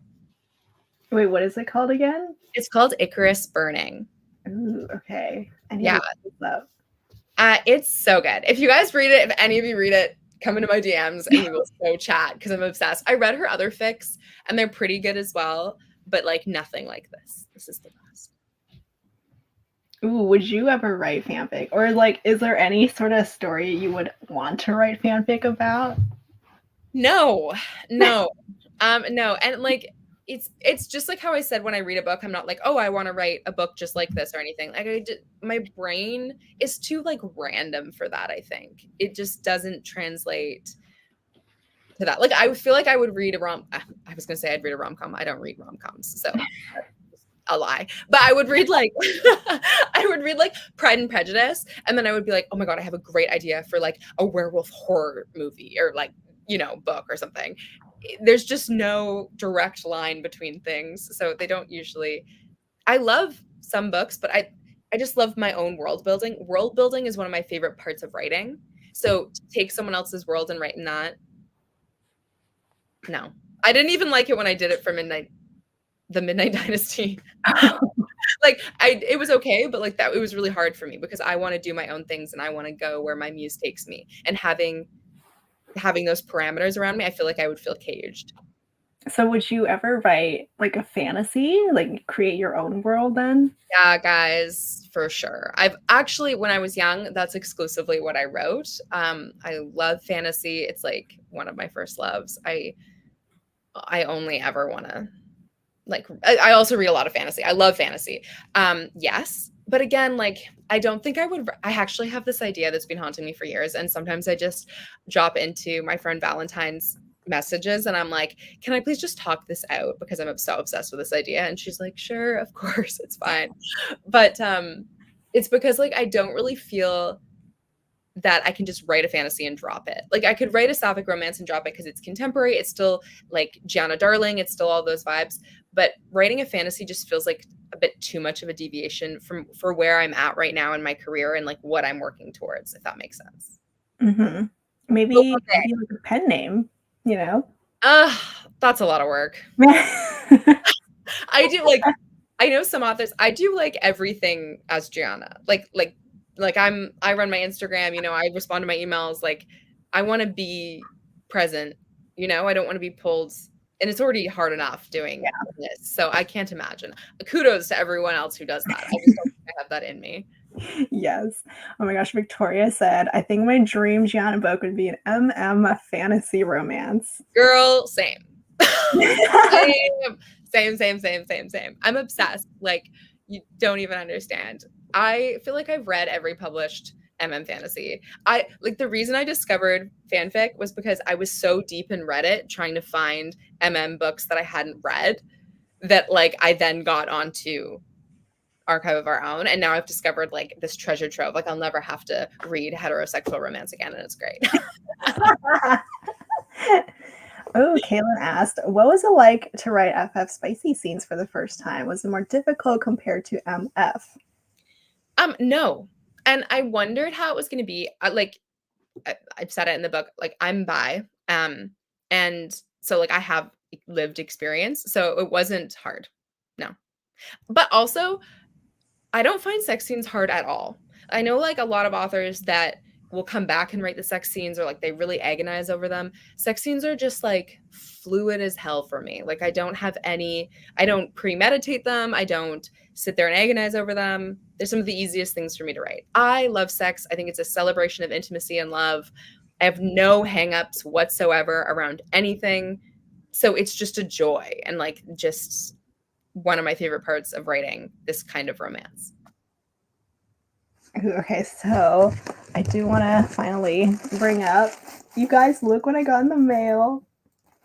Wait, what is it called again? It's called Icarus Burning. Ooh, okay. Yeah. It's so good. If you guys read it, if any of you read it, come into my DMs and we will so chat because I'm obsessed. I read her other fics and they're pretty good as well, but like nothing like this. This is the best. Ooh, would you ever write fanfic? Or like, is there any sort of story you would want to write fanfic about? No. No. And like, it's just like how I said when I read a book, I'm not like, oh, I want to write a book just like this or anything. Like my brain is too like random for that. I think it just doesn't translate to that. Like I feel like I would read I was gonna say I'd read a rom-com. I don't read rom-coms, so a lie. But I would read like Pride and Prejudice, and then I would be like, oh my god, I have a great idea for like a werewolf horror movie or like, you know, book or something. There's just no direct line between things. So they don't usually. I love some books, but I just love my own world building. World building is one of my favorite parts of writing. So to take someone else's world and write in that. No. I didn't even like it when I did it for the Midnight Dynasty. Like it was okay, but like that it was really hard for me because I want to do my own things and I want to go where my muse takes me. And having those parameters around me, I feel like I would feel caged. So would you ever write like a fantasy, like create your own world then? Yeah, guys, for sure. I've actually, when I was young, that's exclusively what I wrote. I love fantasy. It's like one of my first loves. I only ever want to like, I also read a lot of fantasy. I love fantasy. Yes. But again, like, I don't think I actually have this idea that's been haunting me for years. And sometimes I just drop into my friend Valentine's messages and I'm like, can I please just talk this out? Because I'm so obsessed with this idea. And she's like, sure, of course, it's fine. But it's because like, I don't really feel that I can just write a fantasy and drop it. Like I could write a sapphic romance and drop it because it's contemporary. It's still like Giana Darling. It's still all those vibes. But writing a fantasy just feels like a bit too much of a deviation for where I'm at right now in my career and like what I'm working towards, if that makes sense. Mm-hmm. Maybe like a pen name, you know? That's a lot of work. I do like, I know some authors, I do like everything as Giana. Like I run my Instagram, you know, I respond to my emails. Like I want to be present, you know, I don't want to be pulled. And it's already hard enough doing this. So I can't imagine. Kudos to everyone else who does that. I just don't think I have that in me. Yes. Oh my gosh, Victoria said, I think my dream Giana book would be an MM fantasy romance. Girl, same. Same. I'm obsessed. Like, you don't even understand. I feel like I've read every published MM fantasy. The reason I discovered fanfic was because I was so deep in Reddit trying to find MM books that I hadn't read that like I then got onto Archive of Our Own, and now I've discovered like this treasure trove. Like I'll never have to read heterosexual romance again, and it's great. Oh, Kaylin asked, what was it like to write FF spicy scenes for the first time? Was it more difficult compared to MF? No. And I wondered how it was going to be. Like I've said it in the book, like I'm bi. And so like I have lived experience. So it wasn't hard. No. But also, I don't find sex scenes hard at all. I know like a lot of authors that will come back and write the sex scenes or like they really agonize over them. Sex scenes are just like fluid as hell for me. Like I don't premeditate them. I don't sit there and agonize over them. They're some of the easiest things for me to write. I love sex. I think it's a celebration of intimacy and love. I have no hangups whatsoever around anything. So it's just a joy and like just one of my favorite parts of writing this kind of romance. Okay, so I do want to finally bring up, you guys, look what I got in the mail.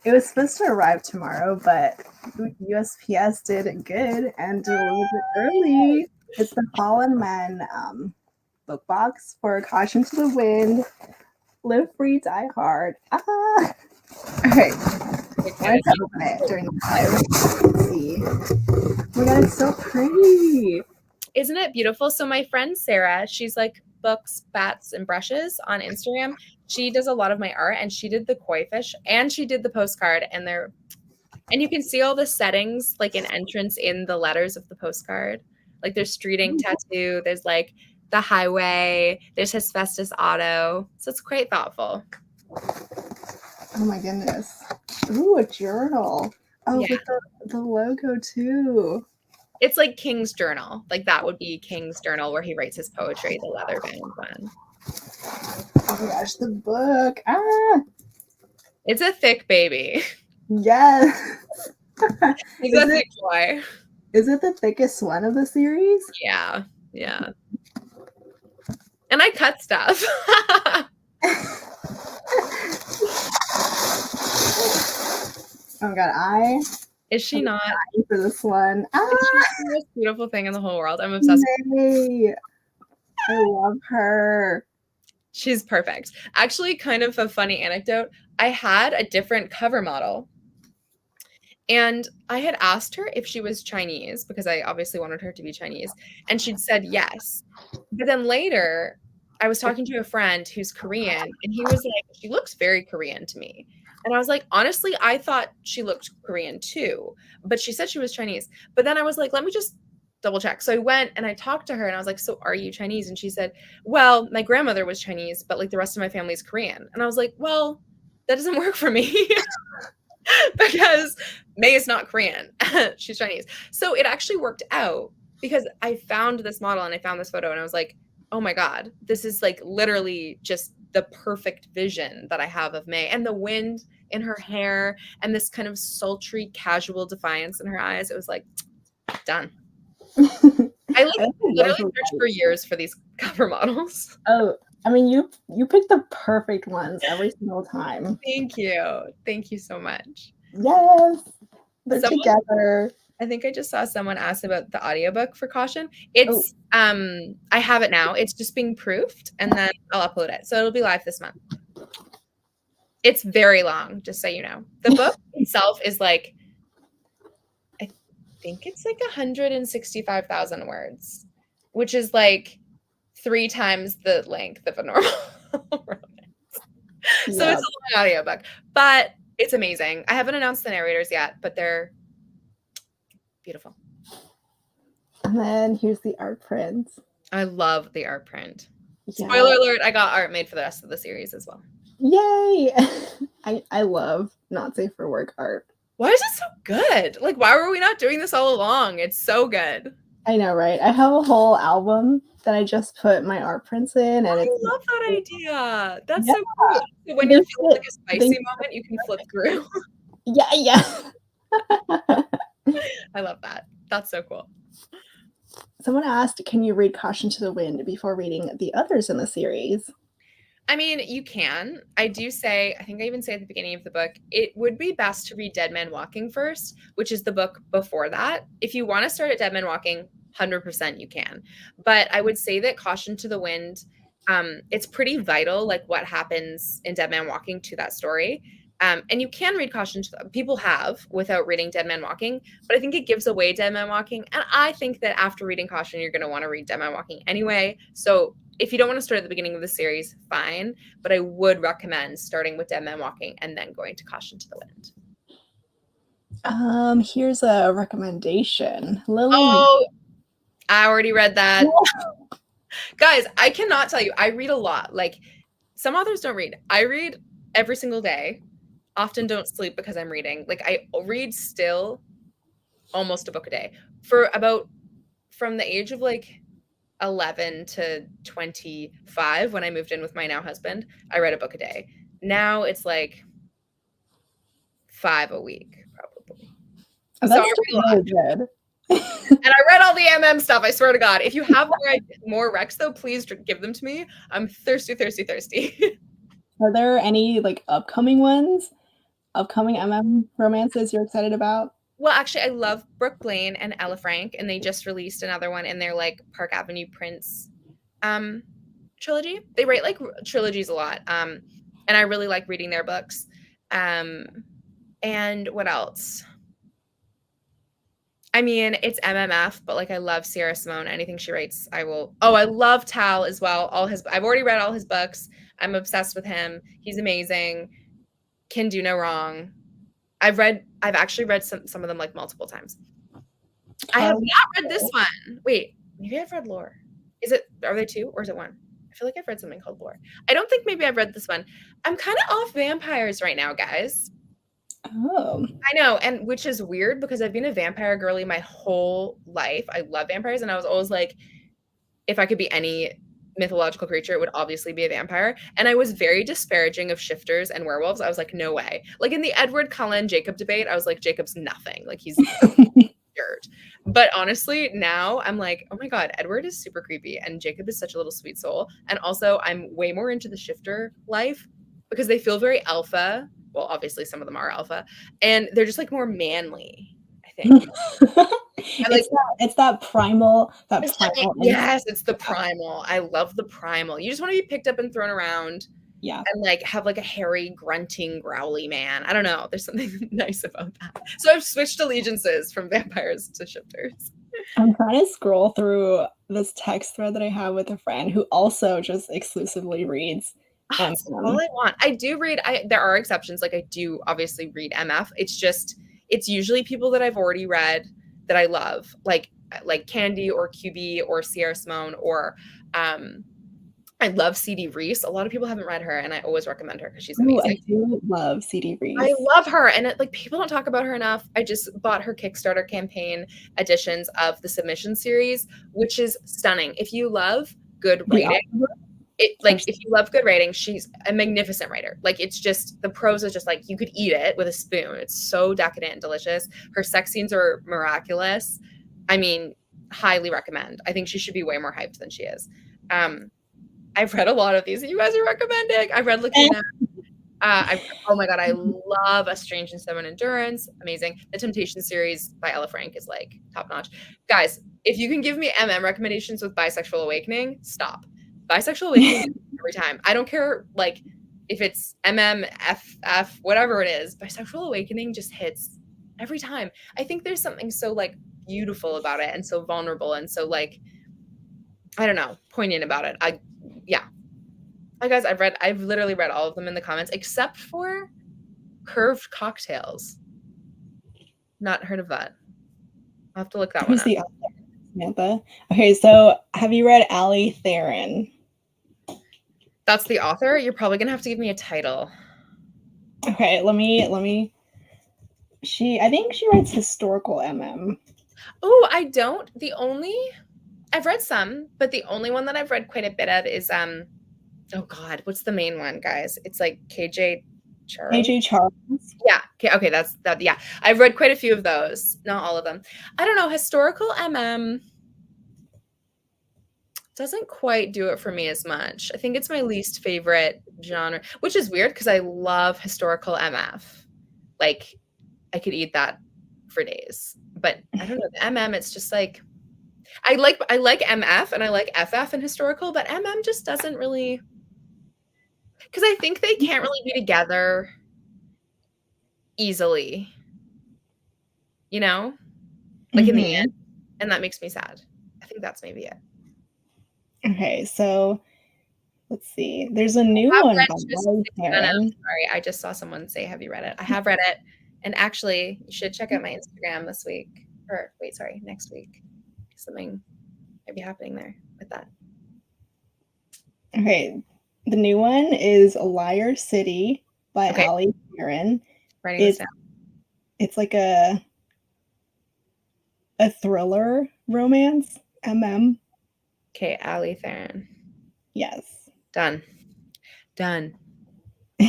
It was supposed to arrive tomorrow, but USPS did good and delivered it early. It's the Fallen Men book box for Caution to the Wind, Live Free, Die Hard. Ah! All right, I wanted to open it during the live. Let's see. Oh my god, it's so pretty. Isn't it beautiful? So my friend Sarah, she's like books, bats, and brushes on Instagram. She does a lot of my art, and she did the koi fish, and she did the postcard, and you can see all the settings like an entrance in the letters of the postcard. Like there's street ink tattoo, there's like the highway, there's Hephaestus Auto. So it's quite thoughtful. Oh my goodness. Ooh, a journal. Oh, yeah. With the logo too. It's like King's Journal. Like that would be King's Journal where he writes his poetry, the leather bound one. Oh my gosh, the book. Ah! It's a thick baby. Yes. It's a thick boy. Is it the thickest one of the series? Yeah. Yeah. And I cut stuff. Oh my god, Is she not for this one? Ah! She's the most beautiful thing in the whole world. I'm obsessed with her. I love her. She's perfect. Actually, kind of a funny anecdote. I had a different cover model, and I had asked her if she was Chinese because I obviously wanted her to be Chinese, and she'd said yes. But then later, I was talking to a friend who's Korean, and he was like, "She looks very Korean to me." And I was like, honestly, I thought she looked Korean too, but she said she was Chinese. But then I was like, let me just double check. So I went and I talked to her and I was like, so are you Chinese? And she said, well, my grandmother was Chinese, but like the rest of my family is Korean. And I was like, well, that doesn't work for me because May is not Korean. She's Chinese. So it actually worked out because I found this model and I found this photo and I was like, oh my God, this is like literally just the perfect vision that I have of May, and the wind in her hair and this kind of sultry, casual defiance in her eyes. It was like, done. I literally searched for years for these cover models. Oh, I mean, you picked the perfect ones every single time. Thank you. Thank you so much. Yes. They're together. I think I just saw someone ask about the audiobook for Caution. It's I have it now. It's just being proofed and then I'll upload it. So it'll be live this month. It's very long, just so you know. The book itself is like, I think it's like 165,000 words, which is like 3 times the length of a normal romance. So it's a long audiobook, but it's amazing. I haven't announced the narrators yet, but they're beautiful. And then here's the art print. I love the art print. Yeah. Spoiler alert, I got art made for the rest of the series as well. Yay! I love not safe for work art. Why is it so good? Like, why were we not doing this all along? It's so good. I know, right? I have a whole album that I just put my art prints in. And I love that idea. That's so cool. So when you're feeling like a spicy moment, you can flip through. Yeah. I love that. That's so cool. Someone asked, can you read Caution to the Wind before reading the others in the series? I mean, you can. I do say, I think I even say at the beginning of the book, it would be best to read Dead Man Walking first, which is the book before that. If you want to start at Dead Man Walking, 100% you can. But I would say that Caution to the Wind, it's pretty vital, like what happens in Dead Man Walking to that story. And you can read Caution to the people have without reading Dead Man Walking, but I think it gives away Dead Man Walking. And I think that after reading Caution, you're going to want to read Dead Man Walking anyway. So if you don't want to start at the beginning of the series, fine. But I would recommend starting with Dead Man Walking and then going to Caution to the Wind. Here's a recommendation. Lily. Oh, I already read that. Guys, I cannot tell you. I read a lot. Like, some authors don't read. I read every single day. Often don't sleep because I'm reading. Like, I read still almost a book a day. From the age of like 11 to 25, when I moved in with my now husband, I read a book a day. Now it's like 5 a week, probably. That's so really good. And I read all the MM stuff, I swear to God. If you have more recs, though, please give them to me. I'm thirsty. Are there any like upcoming ones? Upcoming MM romances you're excited about? Well, actually, I love Brooke Lane and Ella Frank, and they just released another one in their like Park Avenue Prince trilogy. They write like trilogies a lot, and I really like reading their books. And what else? I mean, it's MMF, but like I love Sierra Simone. Anything she writes, I will. Oh, I love Tal as well. I've already read all his books. I'm obsessed with him. He's amazing. Can do no wrong. I've actually read some of them like multiple times. I have not read this one. Wait, maybe I've read Lore. Are they two or is it one? I feel like I've read something called Lore. I don't think maybe I've read this one. I'm kind of off vampires right now, guys. Oh. I know, and which is weird because I've been a vampire girly my whole life. I love vampires, and I was always like, if I could be any mythological creature, it would obviously be a vampire. And I was very disparaging of shifters and werewolves. I was like, no way. Like in the Edward Cullen Jacob debate, I was like, Jacob's nothing. Like he's dirt. But honestly, now I'm like, oh my God, Edward is super creepy and Jacob is such a little sweet soul. And also I'm way more into the shifter life because they feel very alpha. Well, obviously some of them are alpha and they're just like more manly, I think. It's that primal. Yes, it's the primal. I love the primal. You just want to be picked up and thrown around. Yeah. And like have like a hairy, grunting, growly man. I don't know. There's something nice about that. So I've switched allegiances from vampires to shifters. I'm trying to scroll through this text thread that I have with a friend who also just exclusively reads. That's all I want. I do read. There are exceptions. Like I do obviously read MF. It's usually people that I've already read that I love, like Candy or QB or Sierra Simone or I love C.D. Reese. A lot of people haven't read her, and I always recommend her because she's amazing. I do love C.D. Reese. I love her, and like people don't talk about her enough. I just bought her Kickstarter campaign editions of the Submission series, which is stunning. If you love good writing, if you love good writing, she's a magnificent writer. Like it's just the prose is just like you could eat it with a spoon. It's so decadent and delicious. Her sex scenes are miraculous. I mean, highly recommend. I think she should be way more hyped than she is. I've read a lot of these that you guys are recommending. I've read Lakina. Oh my God, I love A Strange and Stubborn Endurance. Amazing. The Temptation series by Ella Frank is like top notch. Guys, if you can give me MM recommendations with Bisexual Awakening, stop. Bisexual Awakening every time. I don't care like if it's MM, FF, whatever it is. Bisexual Awakening just hits every time. I think there's something so like beautiful about it and so vulnerable and so like, I don't know, poignant about it. Guys, I've literally read all of them in the comments except for Curved Cocktails. Not heard of that. I'll have to look that one up. Who's the author, Samantha? Okay, so have you read Allie Theron? That's the author? You're probably gonna have to give me a title. Okay, let me. I think she writes historical MM. Oh, I don't. I've read some, but the only one that I've read quite a bit of is oh God, what's the main one, guys? It's like KJ Charles. KJ Charles. Yeah. Okay, that's that. Yeah, I've read quite a few of those. Not all of them. I don't know. Historical MM doesn't quite do it for me as much. I think it's my least favorite genre, which is weird because I love historical MF. Like, I could eat that for days. But I don't know. The MM, it's just like I like MF and I like FF and historical, but MM just doesn't really, because I think they can't really be together. easily, you know, like in the end, and that makes me sad. I think that's maybe it. Okay, so let's see. There's a new I've one read by just Molly Theron. sorry, I just saw someone say, "Have you read it?" I have read it, and actually, you should check out my Instagram this week, or wait, sorry, next week. Something might be happening there with that. Okay, the new one is Liar City by Okay, Molly Theron. writing this It's down. it's like a thriller romance. Okay, Ali Theron. Yes. Done. Done. Oh,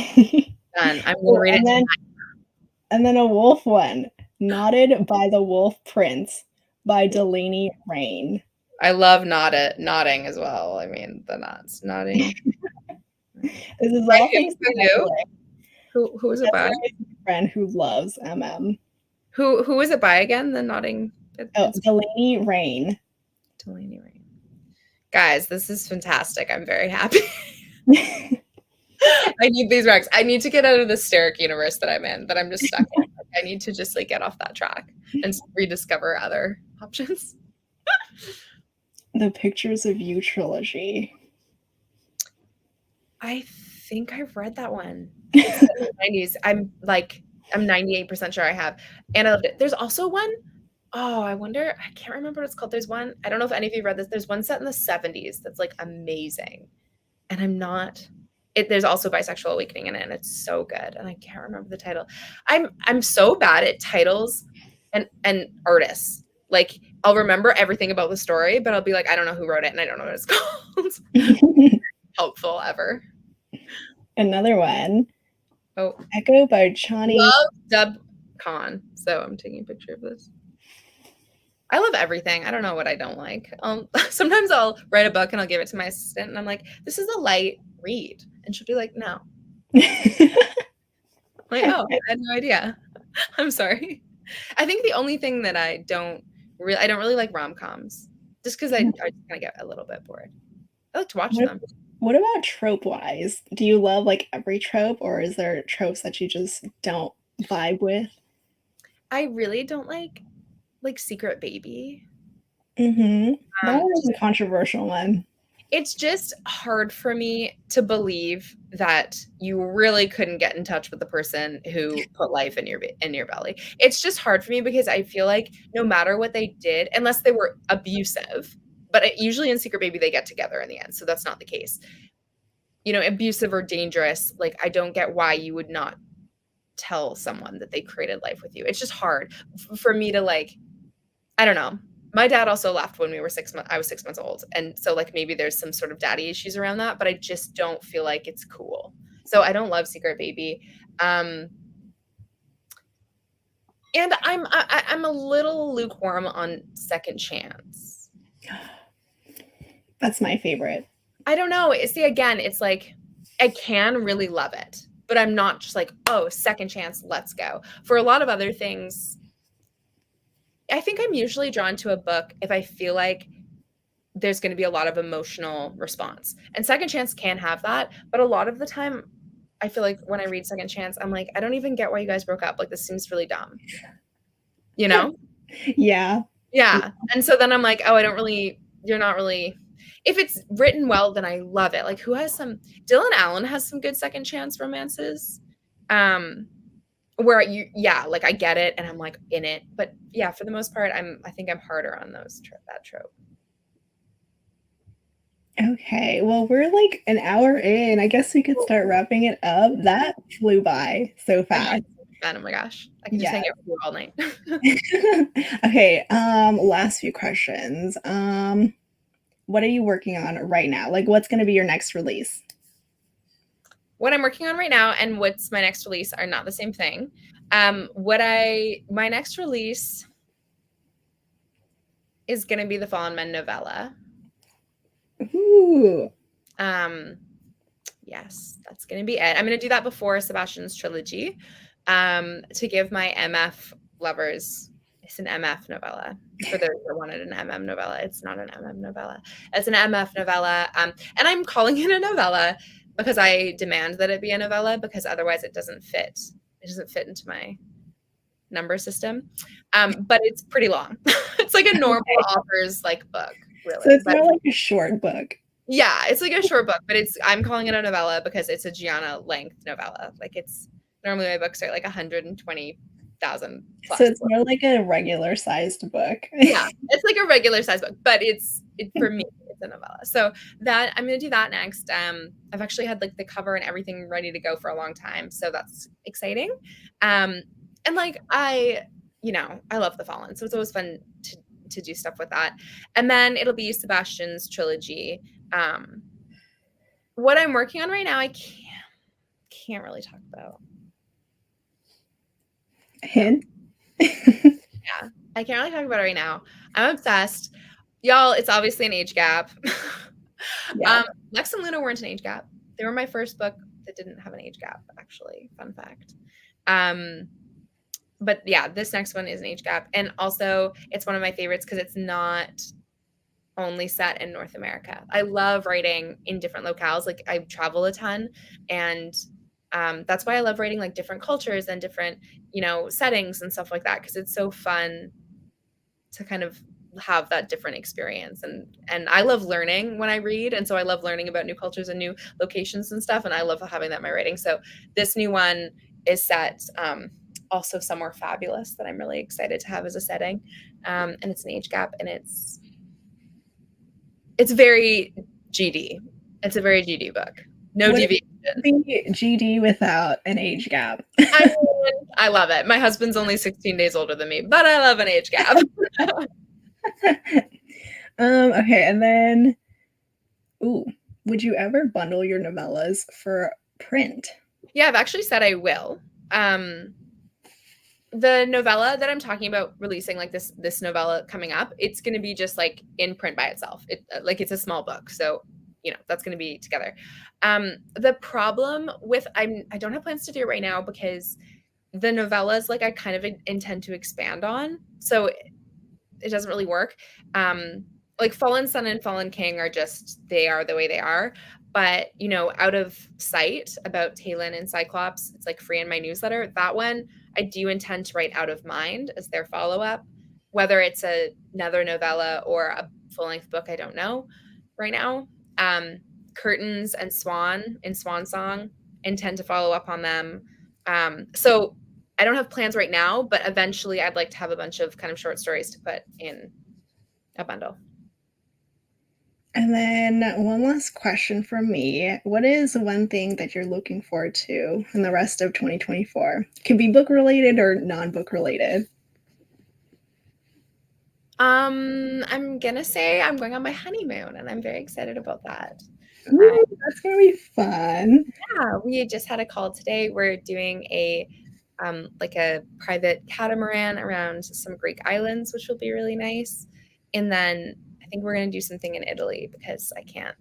Done. I'm gonna read it tonight. and then a wolf one, Knotted by the Wolf Prince by Delaney Rain. I love nodding as well. I mean, the knots, nodding. This is By all who? thanks to By my who? Who is it by? friend who loves MM. Who is it by again? The nodding. Oh, Delaney Rain. Delaney Rain. Guys, this is fantastic. I'm very happy. I need these recs. I need to get out of the steric universe that I'm in, that I'm just stuck in. I need to just like get off that track and rediscover other options. The Pictures of You trilogy. I think I've read that one. It's in the 90s. I'm 98% sure I have. And I loved it. There's also one. Oh, I wonder. I can't remember what it's called. There's one. I don't know if any of you read this. There's one set in the 70s that's like amazing. And I'm not. There's also bisexual awakening in it, and it's so good. And I can't remember the title. I'm so bad at titles and artists. Like I'll remember everything about the story, but I'll be like, I don't know who wrote it, and I don't know what it's called. Helpful ever. Another one. Oh, Echo by Chani. love Dub Con. So I'm taking a picture of this. I love everything. I don't know what I don't like. Sometimes I'll write a book and I'll give it to my assistant, and I'm like, "This is a light read," and she'll be like, "No." Like, oh, I had no idea. I'm sorry. I think the only thing that I don't really like rom-coms, just because I just kind of get a little bit bored. I like to watch them. What about trope wise? Do you love like every trope, or is there tropes that you just don't vibe with? I really don't like Secret Baby. That was a controversial one. It's just hard for me to believe that you really couldn't get in touch with the person who put life in your belly. It's just hard for me because I feel like no matter what they did, unless they were abusive, but usually in Secret Baby they get together in the end, so that's not the case. You know, abusive or dangerous, like I don't get why you would not tell someone that they created life with you. It's just hard for me to like, I don't know. My dad also left when we were 6 months. I was 6 months old. And so like maybe there's some sort of daddy issues around that, but I just don't feel like it's cool. So I don't love Secret Baby. And I'm a little lukewarm on Second Chance. That's my favorite. I don't know. See, again, it's like I can really love it, but I'm not just like, oh, Second Chance, let's go. For a lot of other things, I think I'm usually drawn to a book if I feel like there's going to be a lot of emotional response. And Second Chance can have that, but a lot of the time I feel like when I read Second Chance, I'm like, I don't even get why you guys broke up. Like this seems really dumb. You know? Yeah. Yeah. And so then I'm like, oh, you're not really, if it's written well, then I love it. Like Dylan Allen has some good Second Chance romances. Where like I get it and I'm like in it, but yeah, for the most part, I think I'm harder on that trope. Okay, well, we're like an hour in. I guess we could start wrapping it up. That flew by so fast. Oh my gosh, I can just hang out with you all night. Okay, last few questions. What are you working on right now? Like, what's going to be your next release? What I'm working on right now and what's my next release are not the same thing. My next release is going to be the Fallen Men novella. Ooh. Yes, that's going to be it. I'm going to do that before Sebastian's trilogy, to give my MF lovers. It's an MF novella. For those who wanted an MM novella, it's not an MM novella. It's an MF novella, and I'm calling it a novella because I demand that it be a novella because otherwise it doesn't fit it doesn't fit into my number system. But it's pretty long. It's like a normal author's like book, really. So it's But more like a short book. yeah, it's like a short book, but I'm calling it a novella because it's a Giana length novella. Like it's normally my books are like 120,000 plus. So it's more like a regular sized book. Yeah, it's like a regular size book, but for me, it's a novella. So that I'm gonna do that next. I've actually had like the cover and everything ready to go for a long time, so that's exciting. And like I love The Fallen, so it's always fun to do stuff with that. And then it'll be Sebastian's trilogy. What I'm working on right now, I can't really talk about. Hint. Yeah, I can't really talk about it right now. I'm obsessed. Y'all, it's obviously an age gap. Yeah. Lex and Luna weren't an age gap. They were my first book that didn't have an age gap, actually. Fun fact. But yeah, this next one is an age gap. And also, it's one of my favorites because it's not only set in North America. I love writing in different locales. Like I travel a ton, and that's why I love writing like different cultures and different, settings and stuff like that, because it's so fun to kind of have that different experience. And I love learning when I read, and so I love learning about new cultures and new locations and stuff, and I love having that in my writing. So this new one is set also somewhere fabulous that I'm really excited to have as a setting, and it's an age gap, and it's very GD. It's a very GD book. No deviation. Be GD without an age gap. I love it. My husband's only 16 days older than me, but I love an age gap. Okay, and then, would you ever bundle your novellas for print? Yeah, I've actually said I will. The novella that I'm talking about releasing, like this novella coming up, it's going to be just like in print by itself. It's a small book, so that's going to be together. The problem with I don't have plans to do it right now because the novellas like I kind of intend to expand on, so it doesn't really work. Like Fallen Sun and Fallen King they are the way they are. But, Out of Sight about Talon and Cyclops, it's like free in my newsletter. That one, I do intend to write Out of Mind as their follow-up. Whether it's another novella or a full-length book, I don't know right now. Curtains and Swan in Swan Song, intend to follow up on them. So I don't have plans right now, but eventually I'd like to have a bunch of kind of short stories to put in a bundle. And then one last question from me. What is one thing that you're looking forward to in the rest of 2024? It can be book related or non-book related. I'm gonna say I'm going on my honeymoon, and I'm very excited about that. Ooh, that's gonna be fun. Yeah, we just had a call today. We're doing a private catamaran around some Greek islands, which will be really nice. And then I think we're going to do something in Italy because I can't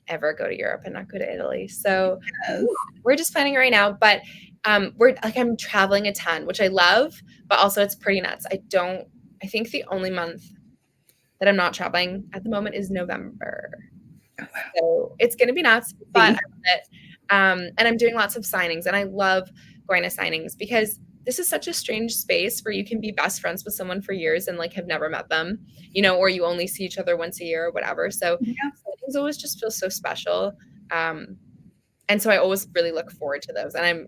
ever go to Europe and not go to Italy. So Yes. we're just planning right now, but I'm traveling a ton, which I love, but also it's pretty nuts. I think the only month that I'm not traveling at the moment is November. Oh, wow. So it's going to be nuts, but I love it. And I'm doing lots of signings, and I love going to signings because this is such a strange space where you can be best friends with someone for years and like have never met them, or you only see each other once a year or whatever. So signings always just feel so special. And so I always really look forward to those. And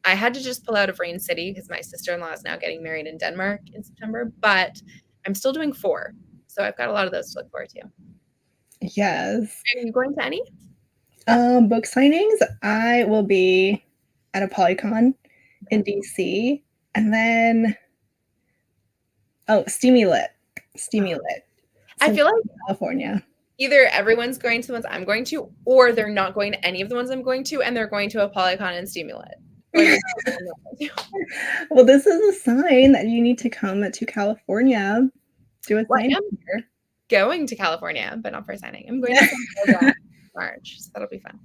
I had to just pull out of Rain City because my sister-in-law is now getting married in Denmark in September, but I'm still doing 4. So I've got a lot of those to look forward to. Yes. Are you going to any? Book signings, I will be at a Polycon in DC, and then Steamy Lit. I feel like California. Either everyone's going to the ones I'm going to, or they're not going to any of the ones I'm going to, and they're going to a Polycon and Steamy Lit. Well, this is a sign that you need to come to California. Do a signing here. Going to California, but not for a signing. I'm going to March, so that'll be fun.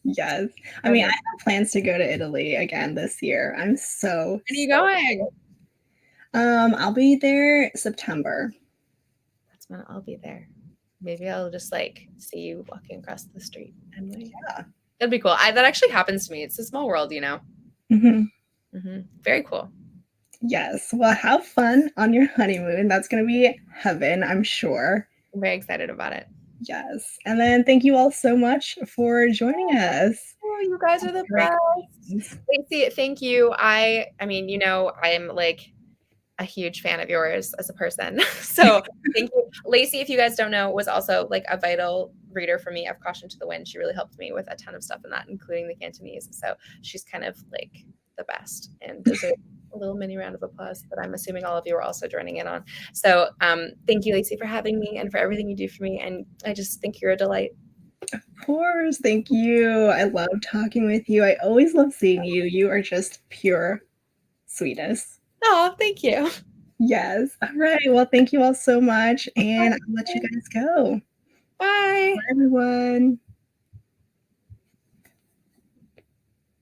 Yes. I mean, I have plans to go to Italy again this year. I'm so When are you going? I'll be there September. That's when I'll be there. Maybe I'll just see you walking across the street. Yeah. That'd be cool. That actually happens to me. It's a small world, Very cool. Yes. Well, have fun on your honeymoon. That's going to be heaven, I'm sure. I'm very excited about it. Yes. And then thank you all so much for joining us. Oh, you guys are the Great best. questions. Lacey, thank you. I mean, I'm like a huge fan of yours as a person. So thank you. Lacey, if you guys don't know, was also like a vital reader for me of Caution to the Wind. She really helped me with a ton of stuff in that, including the Cantonese. So she's kind of like the best and deserves a little mini round of applause that I'm assuming all of you are also joining in on. So thank you, Lacey, for having me and for everything you do for me. And I just think you're a delight. Of course. Thank you. I love talking with you. I always love seeing you. You are just pure sweetness. Oh, thank you. Yes. All right. Well, thank you all so much. And I'll let you guys go. Bye. Bye, everyone.